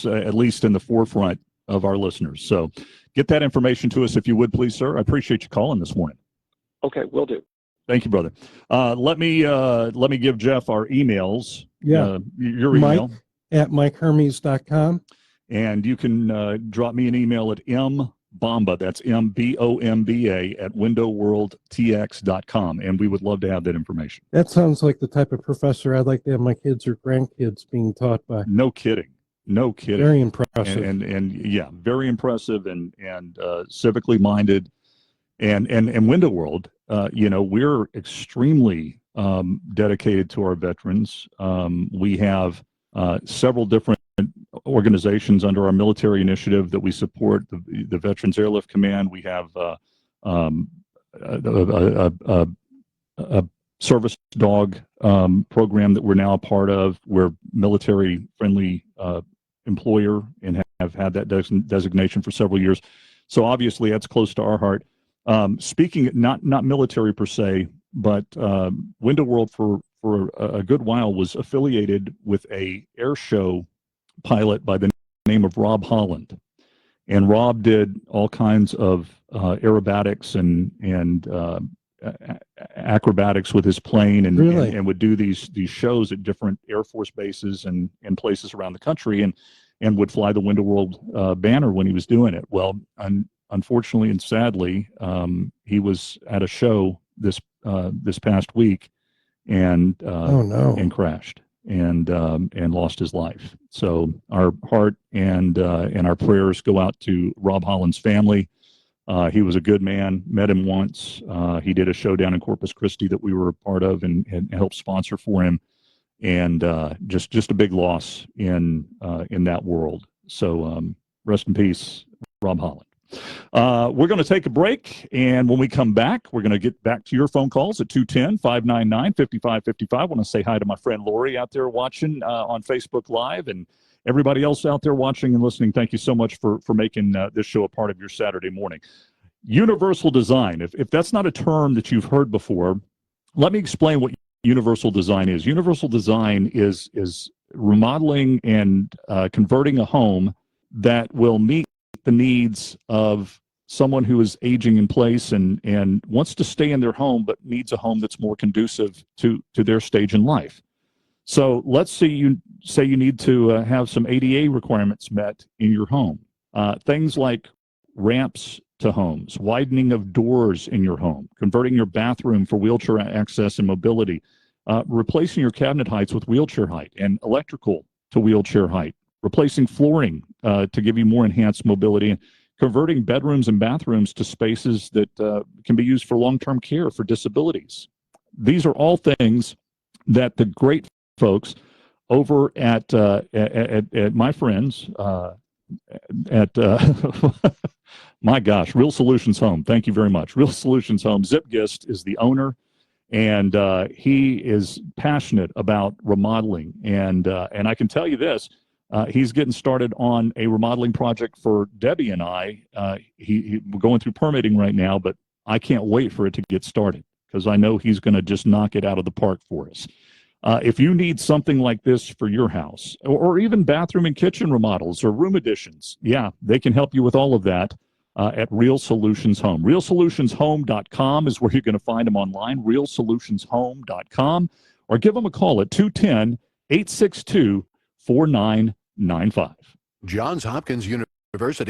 at least in the forefront of our listeners. So get that information to us if you would, please, sir. I appreciate you calling this morning. Okay, will do. Thank you, brother. Let me give Jeff our emails. Yeah. Your email. Mike@MikeHermes.com. And you can drop me an email at mbomba, that's MBOMBA, at windowworldtx.com. And we would love to have that information. That sounds like the type of professor I'd like to have my kids or grandkids being taught by. No kidding. Very impressive. And yeah, very impressive and civically minded. And Window World, we're extremely dedicated to our veterans. We have several different organizations under our military initiative that we support. The Veterans Airlift Command. We have a service dog program that we're now a part of. We're military friendly employer and have had that designation for several years. So obviously that's close to our heart. Speaking not military per se, but Window World for a good while was affiliated with a air show pilot by the name of Rob Holland, and Rob did all kinds of aerobatics and acrobatics with his plane, and would do these shows at different Air Force bases and places around the country, and would fly the Window World banner when he was doing it. Well, unfortunately and sadly, he was at a show this past week and and crashed and lost his life. So our heart and our prayers go out to Rob Holland's family. He was a good man. Met him once. He did a show down in Corpus Christi that we were a part of and helped sponsor for him. And just a big loss in that world. So rest in peace, Rob Holland. We're going to take a break, and when we come back, we're going to get back to your phone calls at 210-599-5555. I want to say hi to my friend Lori out there watching on Facebook Live, and everybody else out there watching and listening. Thank you so much for making this show a part of your Saturday morning. Universal design. If that's not a term that you've heard before, let me explain what universal design is. Universal design is remodeling and converting a home that will meet the needs of someone who is aging in place and wants to stay in their home but needs a home that's more conducive to their stage in life. So let's say you need to have some ADA requirements met in your home. Things like ramps to homes, widening of doors in your home, converting your bathroom for wheelchair access and mobility, replacing your cabinet heights with wheelchair height and electrical to wheelchair height, replacing flooring to give you more enhanced mobility, and converting bedrooms and bathrooms to spaces that can be used for long-term care for disabilities. These are all things that the great folks over at my friends at my gosh, Real Solutions Home. Thank you very much. Real Solutions Home. Zip Gist is the owner, and he is passionate about remodeling. And I can tell you this: he's getting started on a remodeling project for Debbie and I. We're going through permitting right now, but I can't wait for it to get started because I know he's going to just knock it out of the park for us. If you need something like this for your house, or even bathroom and kitchen remodels or room additions, yeah, they can help you with all of that at Real Solutions Home. RealSolutionsHome.com is where you're going to find them online, RealSolutionsHome.com, or give them a call at 210-862-4995. Johns Hopkins University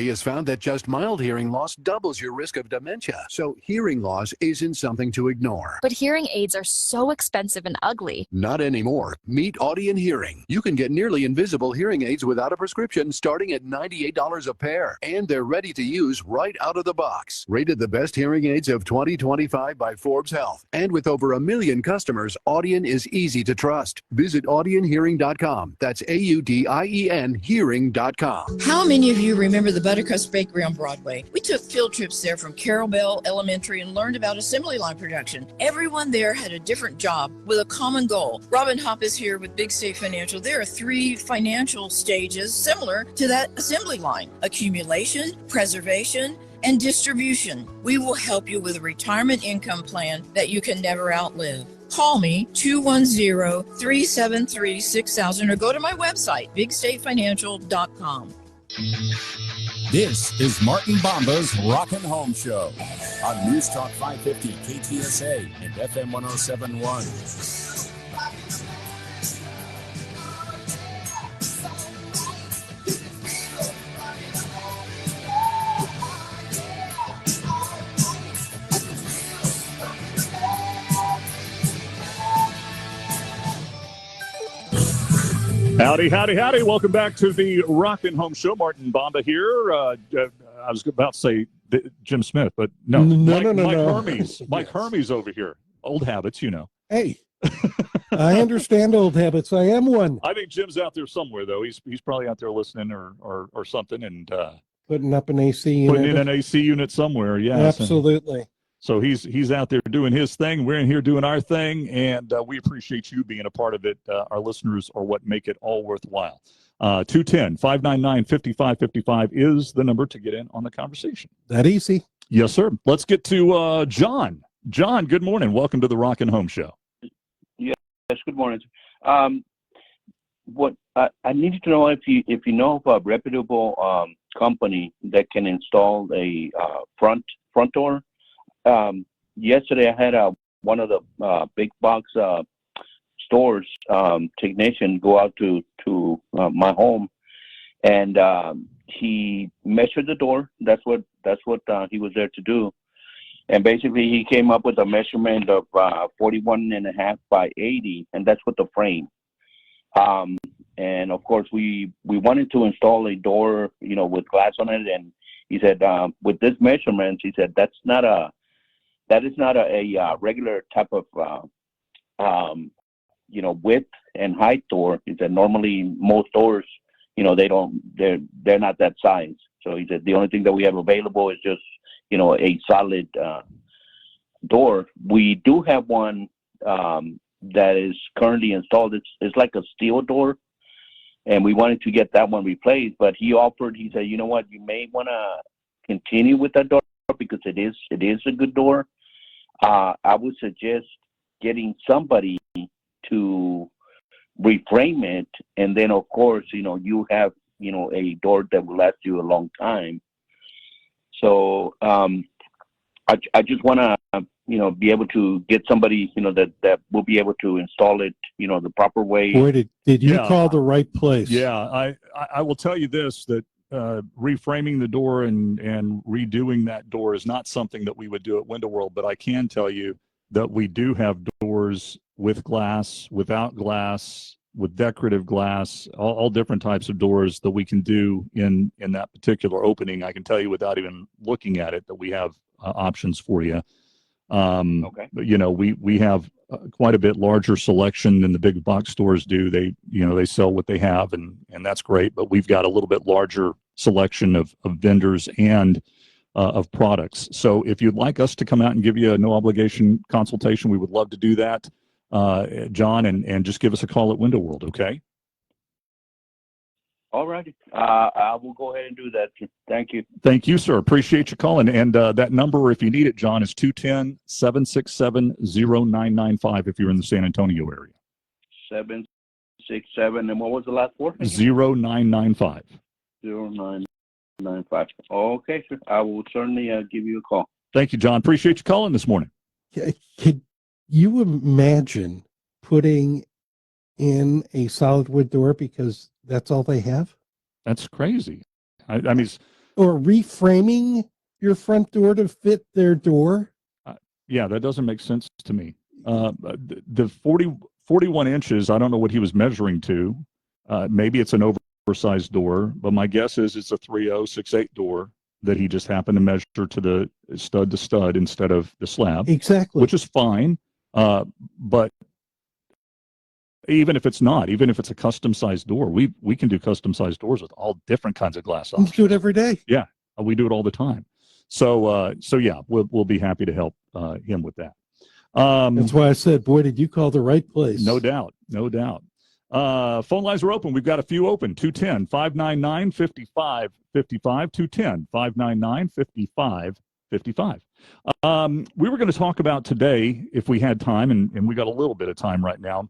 has found that just mild hearing loss doubles your risk of dementia. So hearing loss isn't something to ignore. But hearing aids are so expensive and ugly. Not anymore. Meet Audion Hearing. You can get nearly invisible hearing aids without a prescription starting at $98 a pair. And they're ready to use right out of the box. Rated the best hearing aids of 2025 by Forbes Health. And with over 1 million customers, Audion is easy to trust. Visit audionhearing.com. That's AUDIEN hearing.com. How many of you remember the Buttercrust Bakery on Broadway? We took field trips there from Carroll Bell Elementary and learned about assembly line production. Everyone there had a different job with a common goal. Robin Hopp is here with Big State Financial. There are 3 financial stages similar to that assembly line: accumulation, preservation, and distribution. We will help you with a retirement income plan that you can never outlive. Call me 210-373-6000 or go to my website, bigstatefinancial.com. This is Martin Bomba's Rockin' Home Show on News Talk 550 KTSA and FM 1071. Howdy, howdy, howdy. Welcome back to the Rockin' Home Show. Martin Bomba here. I was about to say Jim Smith, but no. Mike Hermes. Mike Hermes over here. Old habits, you know. Hey, I understand old habits. I am one. I think Jim's out there somewhere, though. He's probably out there listening or something and putting up an AC unit. Putting in an AC unit somewhere, yeah. Absolutely. So he's out there doing his thing. We're in here doing our thing, and we appreciate you being a part of it. Our listeners are what make it all worthwhile. 210-599-5555 is the number to get in on the conversation. That easy. Yes, sir. Let's get to John. John, good morning. Welcome to the Rockin' Home Show. Yes, good morning. What I needed to know if you know of a reputable company that can install a front door. Yesterday I had one of the big box stores technician go out to my home, and he measured the door. That's what he was there to do, and basically he came up with a measurement of 41.5 by 80, and that's with the frame. And of course we wanted to install a door, with glass on it, and he said with this measurement, he said that is not a regular type of width and height door. He said normally most doors, they're not that size. So he said the only thing that we have available is just a solid door. We do have one that is currently installed. It's like a steel door, and we wanted to get that one replaced. But he said, you know what, you may want to continue with that door because it is a good door. I would suggest getting somebody to reframe it, and then of course, you have, a door that will last you a long time. So I just want to, be able to get somebody, that will be able to install it, the proper way. Boy, did you Yeah. call the right place? Yeah, I will tell you this, that reframing the door and redoing that door is not something that we would do at Window World, but I can tell you that we do have doors with glass, without glass, with decorative glass, all different types of doors that we can do in that particular opening. I can tell you without even looking at it that we have options for you. Okay. But, we have quite a bit larger selection than the big box stores do. They sell what they have, and that's great. But we've got a little bit larger selection of vendors and of products. So if you'd like us to come out and give you a no obligation consultation, we would love to do that, John, and just give us a call at Window World. Okay. All righty. I will go ahead and do that. Thank you. Thank you, sir. Appreciate you calling. And that number, if you need it, John, is 210-767-0995 if you're in the San Antonio area. 767, and what was the last four? 0995. 0995. Okay, sir. I will certainly give you a call. Thank you, John. Appreciate you calling this morning. Could you imagine putting in a solid wood door because that's all they have? That's crazy. I mean, or reframing your front door to fit their door? Yeah, that doesn't make sense to me. The 41 inches, I don't know what he was measuring to. Maybe it's an oversized door, but my guess is it's a 3068 door that he just happened to measure to the stud to stud instead of the slab. Exactly. Which is fine. But even if it's not, even if it's a custom sized door, we can do custom sized doors with all different kinds of glass options. We do it every day. Yeah, we do it all the time. So yeah, we'll be happy to help him with that. That's why I said, boy, did you call the right place? No doubt, no doubt. Phone lines are open. We've got a few open. 210-599-5555. 210-599-5555. We were going to talk about today, if we had time, and we got a little bit of time right now,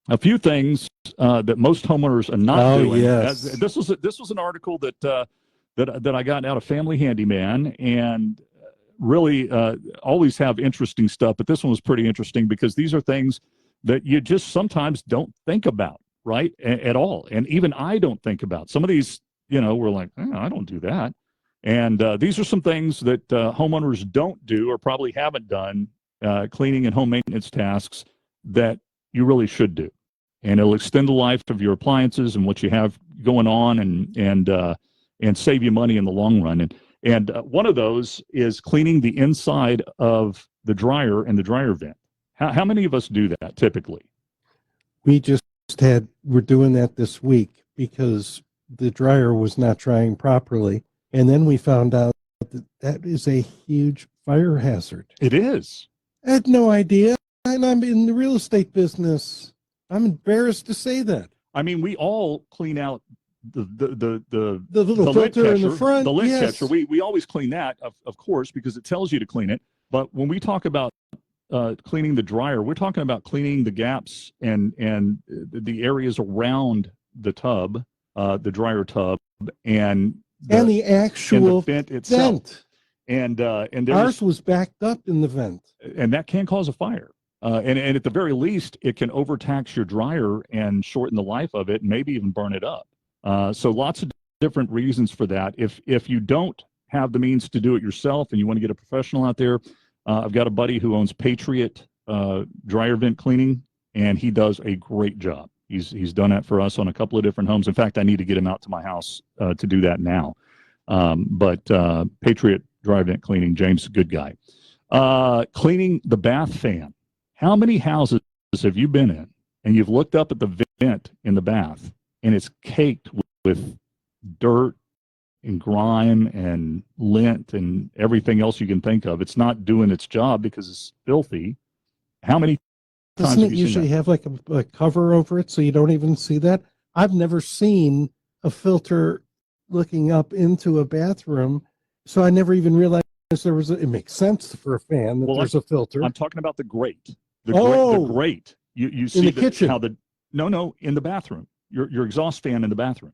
a few things that most homeowners are not doing. Yes. This was an article that I got out of Family Handyman, and really always have interesting stuff. But this one was pretty interesting because these are things that you just sometimes don't think about, right, at all. And even I don't think about. Some of these, we're like, I don't do that. And these are some things that homeowners don't do or probably haven't done, cleaning and home maintenance tasks that you really should do. And it'll extend the life of your appliances and what you have going on, and save you money in the long run. And one of those is cleaning the inside of the dryer and the dryer vent. How many of us do that typically? We're doing that this week because the dryer was not drying properly. And then we found out that is a huge fire hazard. It is. I had no idea. And I'm in the real estate business. I'm embarrassed to say that. I mean, we all clean out the little filter in the front. The lint yes. catcher. We always clean that, of course, because it tells you to clean it. But when we talk about cleaning the dryer, we're talking about cleaning the gaps and the areas around the tub, the dryer tub, and the actual vent itself. Vent. And ours was backed up in the vent, and that can cause a fire. And at the very least, it can overtax your dryer and shorten the life of it, and maybe even burn it up. So lots of different reasons for that. If you don't have the means to do it yourself and you want to get a professional out there, I've got a buddy who owns Patriot dryer vent cleaning, and he does a great job. He's done that for us on a couple of different homes. In fact, I need to get him out to my house to do that now. But Patriot dryer vent cleaning, James, good guy. Cleaning the bath fan. How many houses have you been in and you've looked up at the vent in the bath and it's caked with dirt and grime and lint and everything else you can think of? It's not doing its job because it's filthy. How many times doesn't have it you usually seen that? have like a cover over it so you don't even see that? I've never seen a filter looking up into a bathroom, so I never even realized there was it makes sense for a fan that there's a filter. I'm talking about the grate. The Oh. grate. You see in the kitchen. how no, in the bathroom. Your exhaust fan in the bathroom.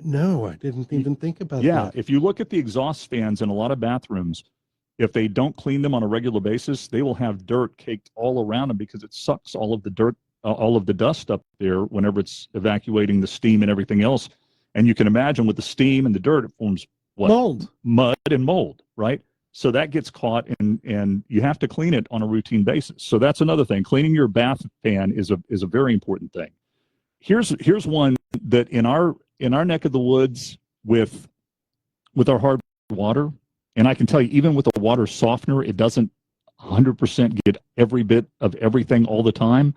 No, I didn't even think about Yeah, that. if you look at the exhaust fans in a lot of bathrooms, if they don't clean them on a regular basis, they will have dirt caked all around them because it sucks all of the dirt, all of the dust up there whenever it's evacuating the steam and everything else. And you can imagine with the steam and the dirt, it forms what? Mold. Mud and mold, right? So that gets caught, and you have to clean it on a routine basis. So that's another thing. Cleaning your bath fan is a very important thing. Here's one that in our neck of the woods with our hard water, and I can tell you, even with a water softener, it doesn't 100% get every bit of everything all the time.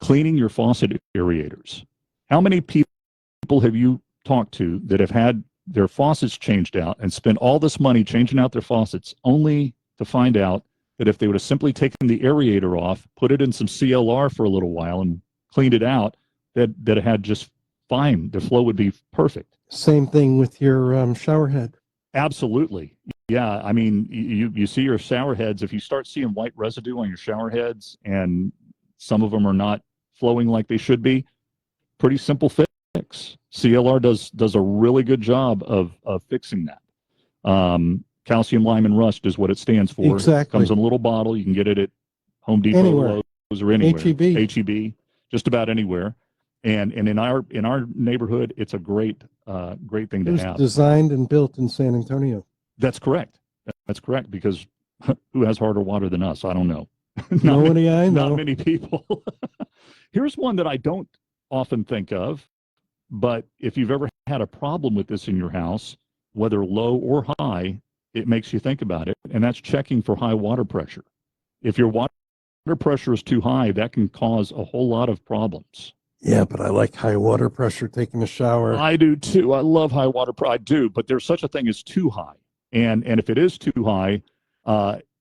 Cleaning your faucet aerators. How many people have you talked to that have had their faucets changed out and spent all this money changing out their faucets only to find out that if they would have simply taken the aerator off, put it in some CLR for a little while and cleaned it out, that it had just fine. The flow would be perfect. Same thing with your shower head. Absolutely. Yeah. I mean, you see your shower heads, if you start seeing white residue on your shower heads and some of them are not flowing like they should be, pretty simple fix. CLR does a really good job of fixing that. Calcium lime and rust is what it stands for. Exactly. Comes in a little bottle. You can get it at Home Depot, Anywhere. Lowe's, or anywhere. HEB. Just about anywhere. And in our neighborhood, it's a great thing It to was have. designed and built in San Antonio. That's correct. That's correct, because who has harder water than us? I don't know. Nobody I know. Not many people. Here's one that I don't often think of, but if you've ever had a problem with this in your house, whether low or high, it makes you think about it, and that's checking for high water pressure. If your water pressure is too high, that can cause a whole lot of problems. Yeah, but I like high water pressure taking a shower. I do too. I love high water pressure. I do, but there's such a thing as too high. And if it is too high,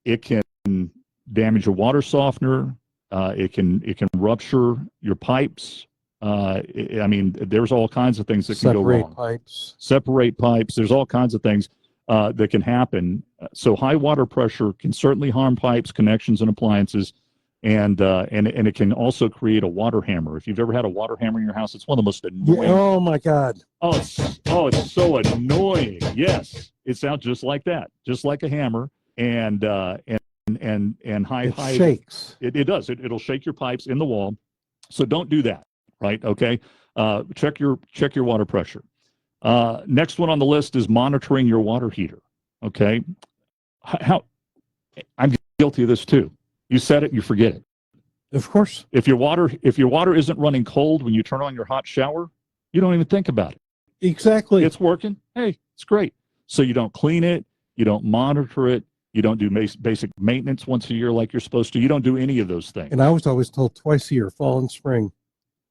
it can damage your water softener. It can rupture your pipes. I mean, there's all kinds of things that can go wrong. Separate pipes. There's all kinds of things that can happen. So high water pressure can certainly harm pipes, connections, and appliances. And it can also create a water hammer. If you've ever had a water hammer in your house, it's one of the most annoying. Yeah, oh my God! It's so annoying. Yes, it sounds just like that, just like a hammer. And high. It shakes. It does. It'll shake your pipes in the wall. So don't do that. Right? Okay. Check your water pressure. Next one on the list is monitoring your water heater. Okay. I'm guilty of this too. You set it, you forget it. Of course. If your water isn't running cold when you turn on your hot shower, you don't even think about it. Exactly. It's working. Hey, it's great. So you don't clean it, you don't monitor it, you don't do basic maintenance once a year like you're supposed to. You don't do any of those things. And I was always told twice a year, fall and spring.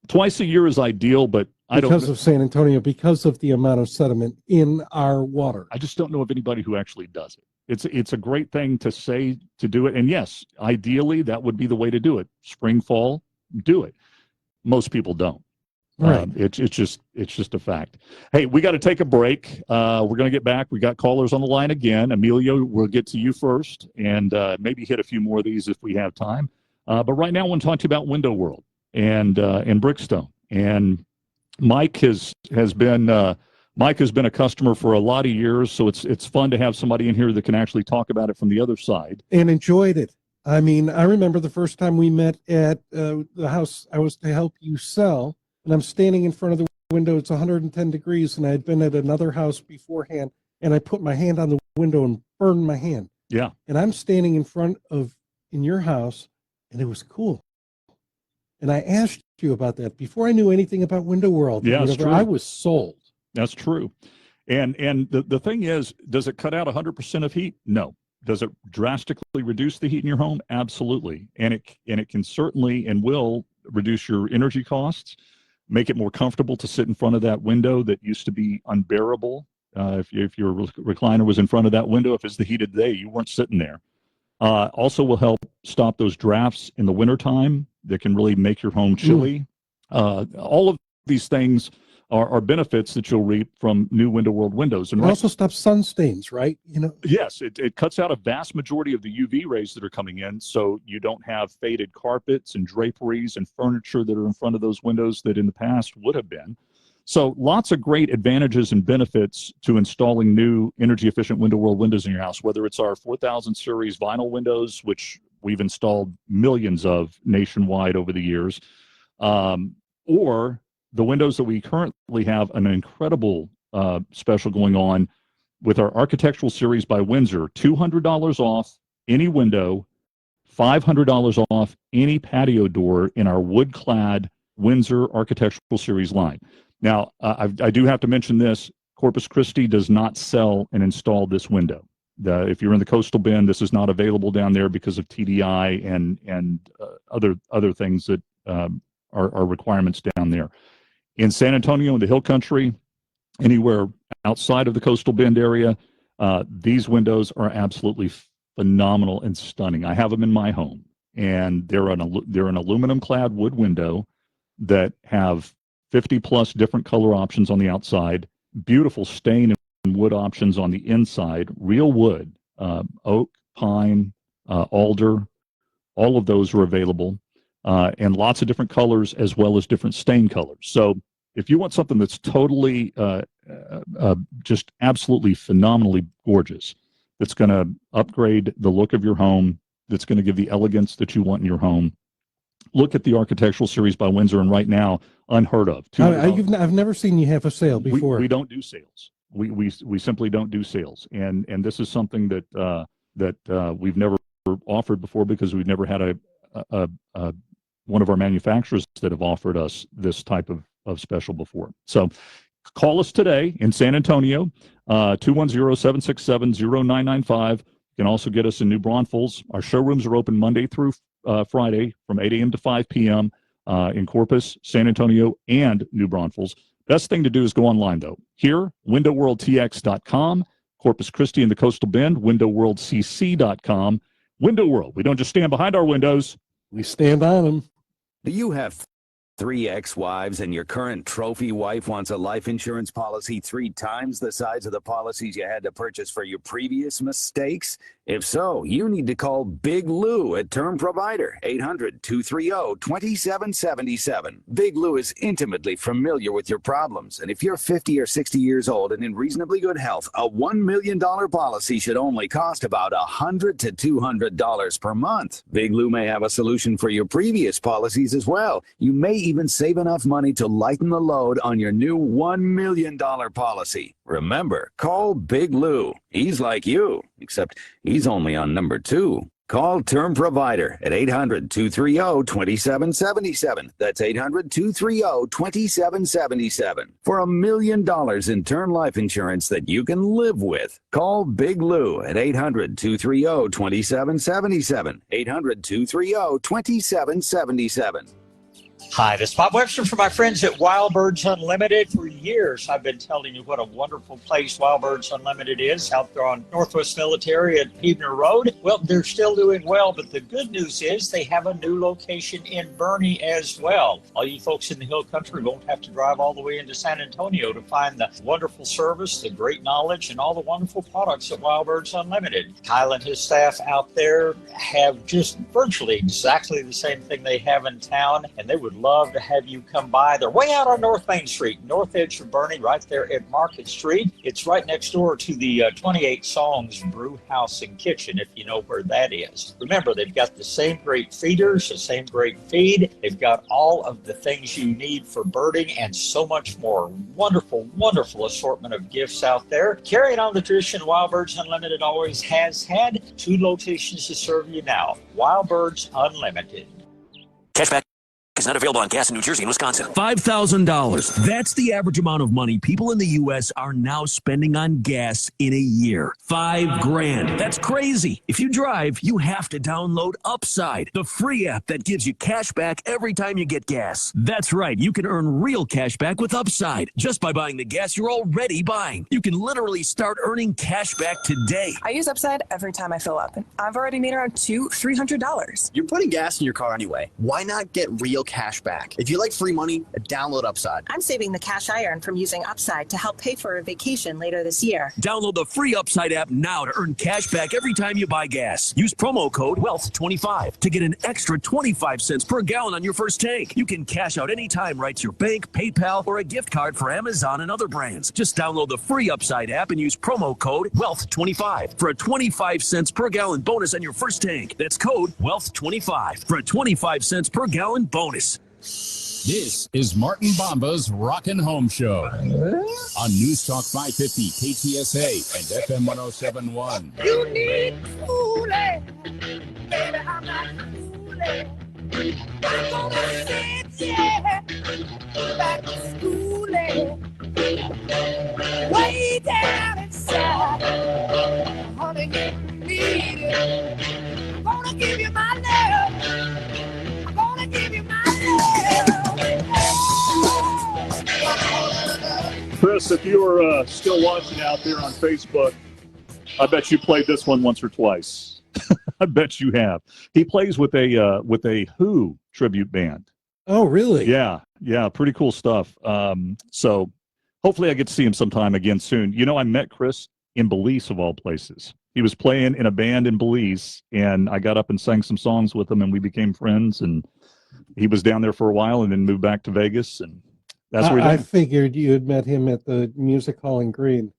Twice a year is ideal, but because of San Antonio, because of the amount of sediment in our water. I just don't know of anybody who actually does it. It's a great thing to say to do it. And yes, ideally, that would be the way to do it. Spring, fall, do it. Most people don't. Right. It's just a fact. Hey, we got to take a break. We're going to get back. We got callers on the line again. Emilio, we'll get to you first, and maybe hit a few more of these if we have time. But right now, I want to talk to you about Window World and Brickstone. And Mike has been a customer for a lot of years, so it's fun to have somebody in here that can actually talk about it from the other side. And enjoyed it. I mean, I remember the first time we met at the house I was to help you sell, and I'm standing in front of the window. It's 110 degrees, and I had been at another house beforehand, and I put my hand on the window and burned my hand. Yeah. And I'm standing in your house, and it was cool. And I asked you about that before I knew anything about Window World. Yeah, that's true. I was sold. That's true. And the thing is, does it cut out 100% of heat? No. Does it drastically reduce the heat in your home? Absolutely. And it can certainly and will reduce your energy costs, make it more comfortable to sit in front of that window that used to be unbearable. If your recliner was in front of that window, if it's the heat of the day, you weren't sitting there. Also will help stop those drafts in the wintertime that can really make your home chilly. All of these things are benefits that you'll reap from new Window World windows. And It also stops sun stains, right? Yes, it cuts out a vast majority of the UV rays that are coming in, so you don't have faded carpets and draperies and furniture that are in front of those windows that in the past would have been. So lots of great advantages and benefits to installing new energy-efficient Window World windows in your house, whether it's our 4000 series vinyl windows, which we've installed millions of nationwide over the years, or the windows that we currently have an incredible special going on with our Architectural Series by Windsor, $200 off any window, $500 off any patio door in our wood-clad Windsor Architectural Series line. Now, I do have to mention this. Corpus Christi does not sell and install this window. If you're in the Coastal Bend, this is not available down there because of TDI and other things that are requirements down there. In San Antonio, in the Hill Country, anywhere outside of the Coastal Bend area, these windows are absolutely phenomenal and stunning. I have them in my home, and they're an aluminum-clad wood window that have 50-plus different color options on the outside, beautiful stain and wood options on the inside, real wood, oak, pine, alder, all of those are available, and lots of different colors as well as different stain colors. So if you want something that's totally, just absolutely phenomenally gorgeous, that's going to upgrade the look of your home, that's going to give the elegance that you want in your home, look at the Architectural Series by Windsor, and right now, unheard of. I've never seen you have a sale before. We don't do sales. We simply don't do sales, and this is something that we've never offered before because we've never had one of our manufacturers that have offered us this type of special before. So call us today in San Antonio, 210-767-0995. You can also get us in New Braunfels. Our showrooms are open Monday through Friday from 8 a.m. to 5 p.m. In Corpus, San Antonio, and New Braunfels. Best thing to do is go online, though. Here, windowworldtx.com. Corpus Christi and the Coastal Bend, windowworldcc.com. Window World. We don't just stand behind our windows. We stand on them. Do you have 3 ex-wives and your current trophy wife wants a life insurance policy 3 times the size of the policies you had to purchase for your previous mistakes? If so, you need to call Big Lou at Term Provider, 800-230-2777. Big Lou is intimately familiar with your problems, and if you're 50 or 60 years old and in reasonably good health, a $1 million policy should only cost about $100 to $200 per month. Big Lou may have a solution for your previous policies as well. You may even save enough money to lighten the load on your new $1 million policy. Remember, call Big Lou. He's like you, except he's only on number 2. Call Term Provider at 800-230-2777. That's 800-230-2777 for $1 million in term life insurance that you can live with. Call Big Lou at 800-230-2777. 800-230-2777. Hi, this is Bob Webster from my friends at Wild Birds Unlimited. For years, I've been telling you what a wonderful place Wild Birds Unlimited is out there on Northwest Military at Huebner Road. Well, they're still doing well, but the good news is they have a new location in Bernie as well. All you folks in the Hill Country won't have to drive all the way into San Antonio to find the wonderful service, the great knowledge, and all the wonderful products at Wild Birds Unlimited. Kyle and his staff out there have just virtually exactly the same thing they have in town, and they would love to have you come by. They're way out on North Main Street, north edge of Bernie, right there at Market Street. It's right next door to the 28 Songs Brew House and Kitchen, if you know where that is. Remember, they've got the same great feeders, the same great feed. They've got all of the things you need for birding and so much more. Wonderful, wonderful assortment of gifts out there. Carrying on the tradition Wild Birds Unlimited always has had. 2 locations to serve you now. Wild Birds Unlimited. Cashback is not available on gas in New Jersey and Wisconsin. $5,000. That's the average amount of money people in the U.S. are now spending on gas in a year. $5,000. That's crazy. If you drive, you have to download Upside, the free app that gives you cash back every time you get gas. That's right. You can earn real cash back with Upside just by buying the gas you're already buying. You can literally start earning cash back today. I use Upside every time I fill up. I've already made around $300. You're putting gas in your car anyway. Why not get real cash back. If you like free money, download Upside. I'm saving the cash I earn from using Upside to help pay for a vacation later this year. Download the free Upside app now to earn cash back every time you buy gas. Use promo code WEALTH25 to get an extra 25 cents per gallon on your first tank. You can cash out anytime right to your bank, PayPal, or a gift card for Amazon and other brands. Just download the free Upside app and use promo code WEALTH25 for a 25 cents per gallon bonus on your first tank. That's code WEALTH25 for a 25 cents per gallon bonus. This is Martin Bomba's Rockin' Home Show on News Talk 550 KTSA and FM 1071. You need cooling, baby, I'm not cooling. I'm gonna sit yeah, back to schooling, way down inside. Honey, you need it. I'm gonna give you my love. I'm gonna give you my love. Chris, if you're still watching out there on Facebook, I bet you played this one once or twice. I bet you have. He plays with a Who tribute band. Oh, really? Yeah, pretty cool stuff. So hopefully I get to see him sometime again soon. You know, I met Chris in Belize, of all places. He was playing in a band in Belize, and I got up and sang some songs with him, and we became friends. And he was down there for a while, and then moved back to Vegas, and that's where I figured you had met him at the Music Hall in Green.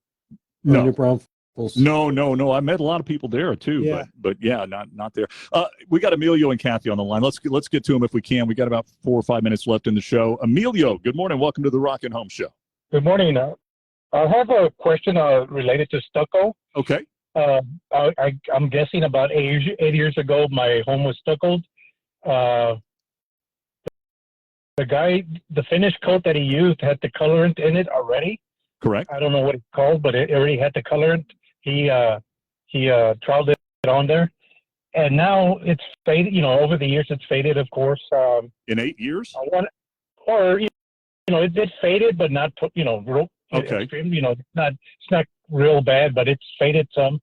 New Braunfels. No. I met a lot of people there too, Yeah. but yeah, not there. We got Emilio and Kathy on the line. Let's get to them if we can. We got about 4 or 5 minutes left in the show. Emilio, good morning. Welcome to the Rockin' Home Show. Good morning. I have a question related to stucco. Okay. I'm guessing about 8 years ago, my home was stuccoed. The finish coat that he used had the colorant in it already. Correct. I don't know what it's called, but it already had the colorant. He trialed it on there, and now it's faded. You know, over the years it's faded, of course. In 8 years? It faded, but not real extreme. You know, it's not real bad, but it's faded some.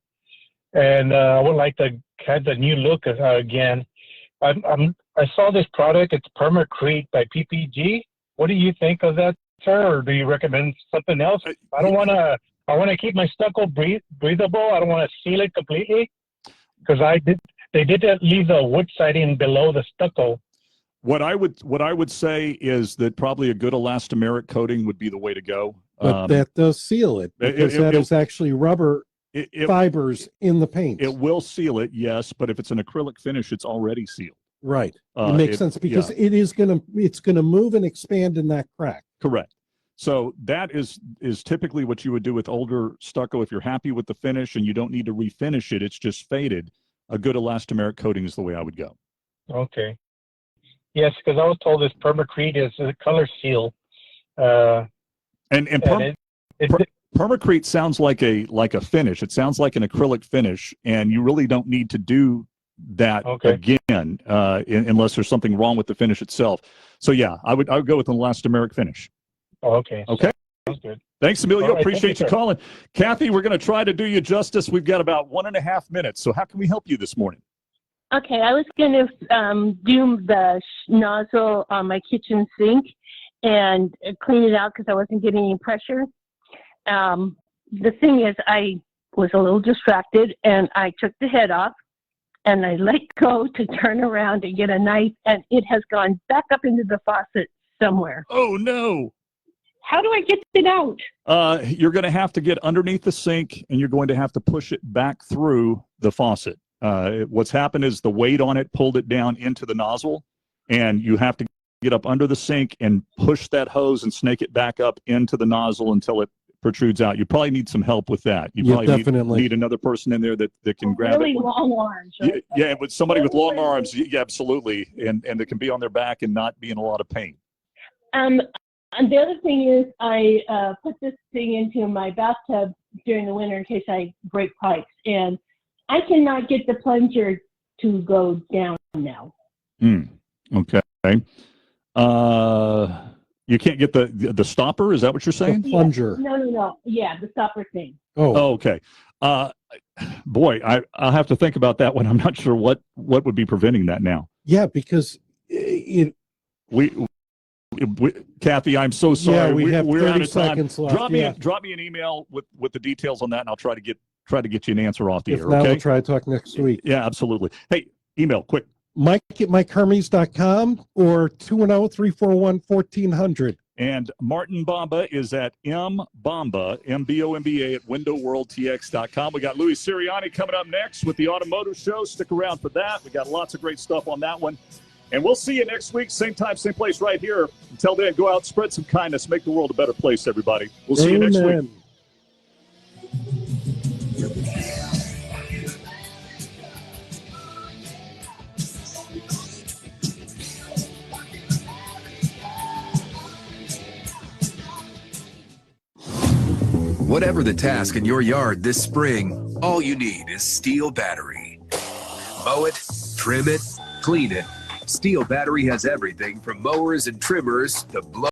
And I would like to have the new look again. I saw this product. It's Permacrete by PPG. What do you think of that, sir? Or do you recommend something else? I want to keep my stucco breathable. I don't want to seal it completely because they did leave the wood siding below the stucco. What I would say is that probably a good elastomeric coating would be the way to go. But that does seal it because that is actually rubber fibers in the paint. It will seal it, yes, but if it's an acrylic finish, it's already sealed. Right. It makes sense because it's gonna move and expand in that crack. Correct. So that is typically what you would do with older stucco. If you're happy with the finish and you don't need to refinish it, it's just faded. A good elastomeric coating is the way I would go. Okay. Yes, because I was told this Permacrete is a color seal. Permacrete sounds like a finish. It sounds like an acrylic finish, and you really don't need to do that again unless there's something wrong with the finish itself. So yeah, I would go with an elastomeric finish. Okay. Sounds good. Thanmes, Emilio. Right, Appreciate thank you, you calling. Kathy, we're going to try to do you justice. We've got about 1.5 minutes. So how can we help you this morning? Okay, I was going to do the nozzle on my kitchen sink and clean it out because I wasn't getting any pressure. The thing is, I was a little distracted and I took the head off and I let go to turn around and get a knife, and it has gone back up into the faucet somewhere. Oh, no. How do I get it out? You're going to have to get underneath the sink, and you're going to have to push it back through the faucet. What's happened is the weight on it pulled it down into the nozzle, and you have to get up under the sink and push that hose and snake it back up into the nozzle until it protrudes out. You probably need some help with that. You probably definitely need another person in there that can grab really it. Long arms. Right? Yeah, with somebody with long arms, yeah, absolutely, and that can be on their back and not be in a lot of pain. And the other thing is I put this thing into my bathtub during the winter in case I break pipes, and I cannot get the plunger to go down now. Okay. You can't get the stopper? Is that what you're saying? The plunger. No. Yeah, the stopper thing. Oh, okay. Boy, I'll have to think about that one. I'm not sure what would be preventing that now. Yeah, because Kathy, I'm so sorry. Yeah, we have we're 30 out of time. seconds left. Drop me an email with the details on that, and I'll try to get you an answer off the If air. not, Okay? we'll try to talk next week. Yeah, absolutely. Hey, email quick. Mike@MikeHermes.com or 210-341-1400. And Martin Bomba is at mbomba, MBOMBA at windowworldtx.com. We got Louis Sirianni coming up next with the Automotive Show. Stick around for that. We got lots of great stuff on that one. And we'll see you next week, same time, same place right here. Until then, go out, spread some kindness, make the world a better place, everybody. We'll see you next week. Whatever the task in your yard this spring, all you need is Steel Battery. Mow it, trim it, clean it. Steel Battery has everything from mowers and trimmers to blow.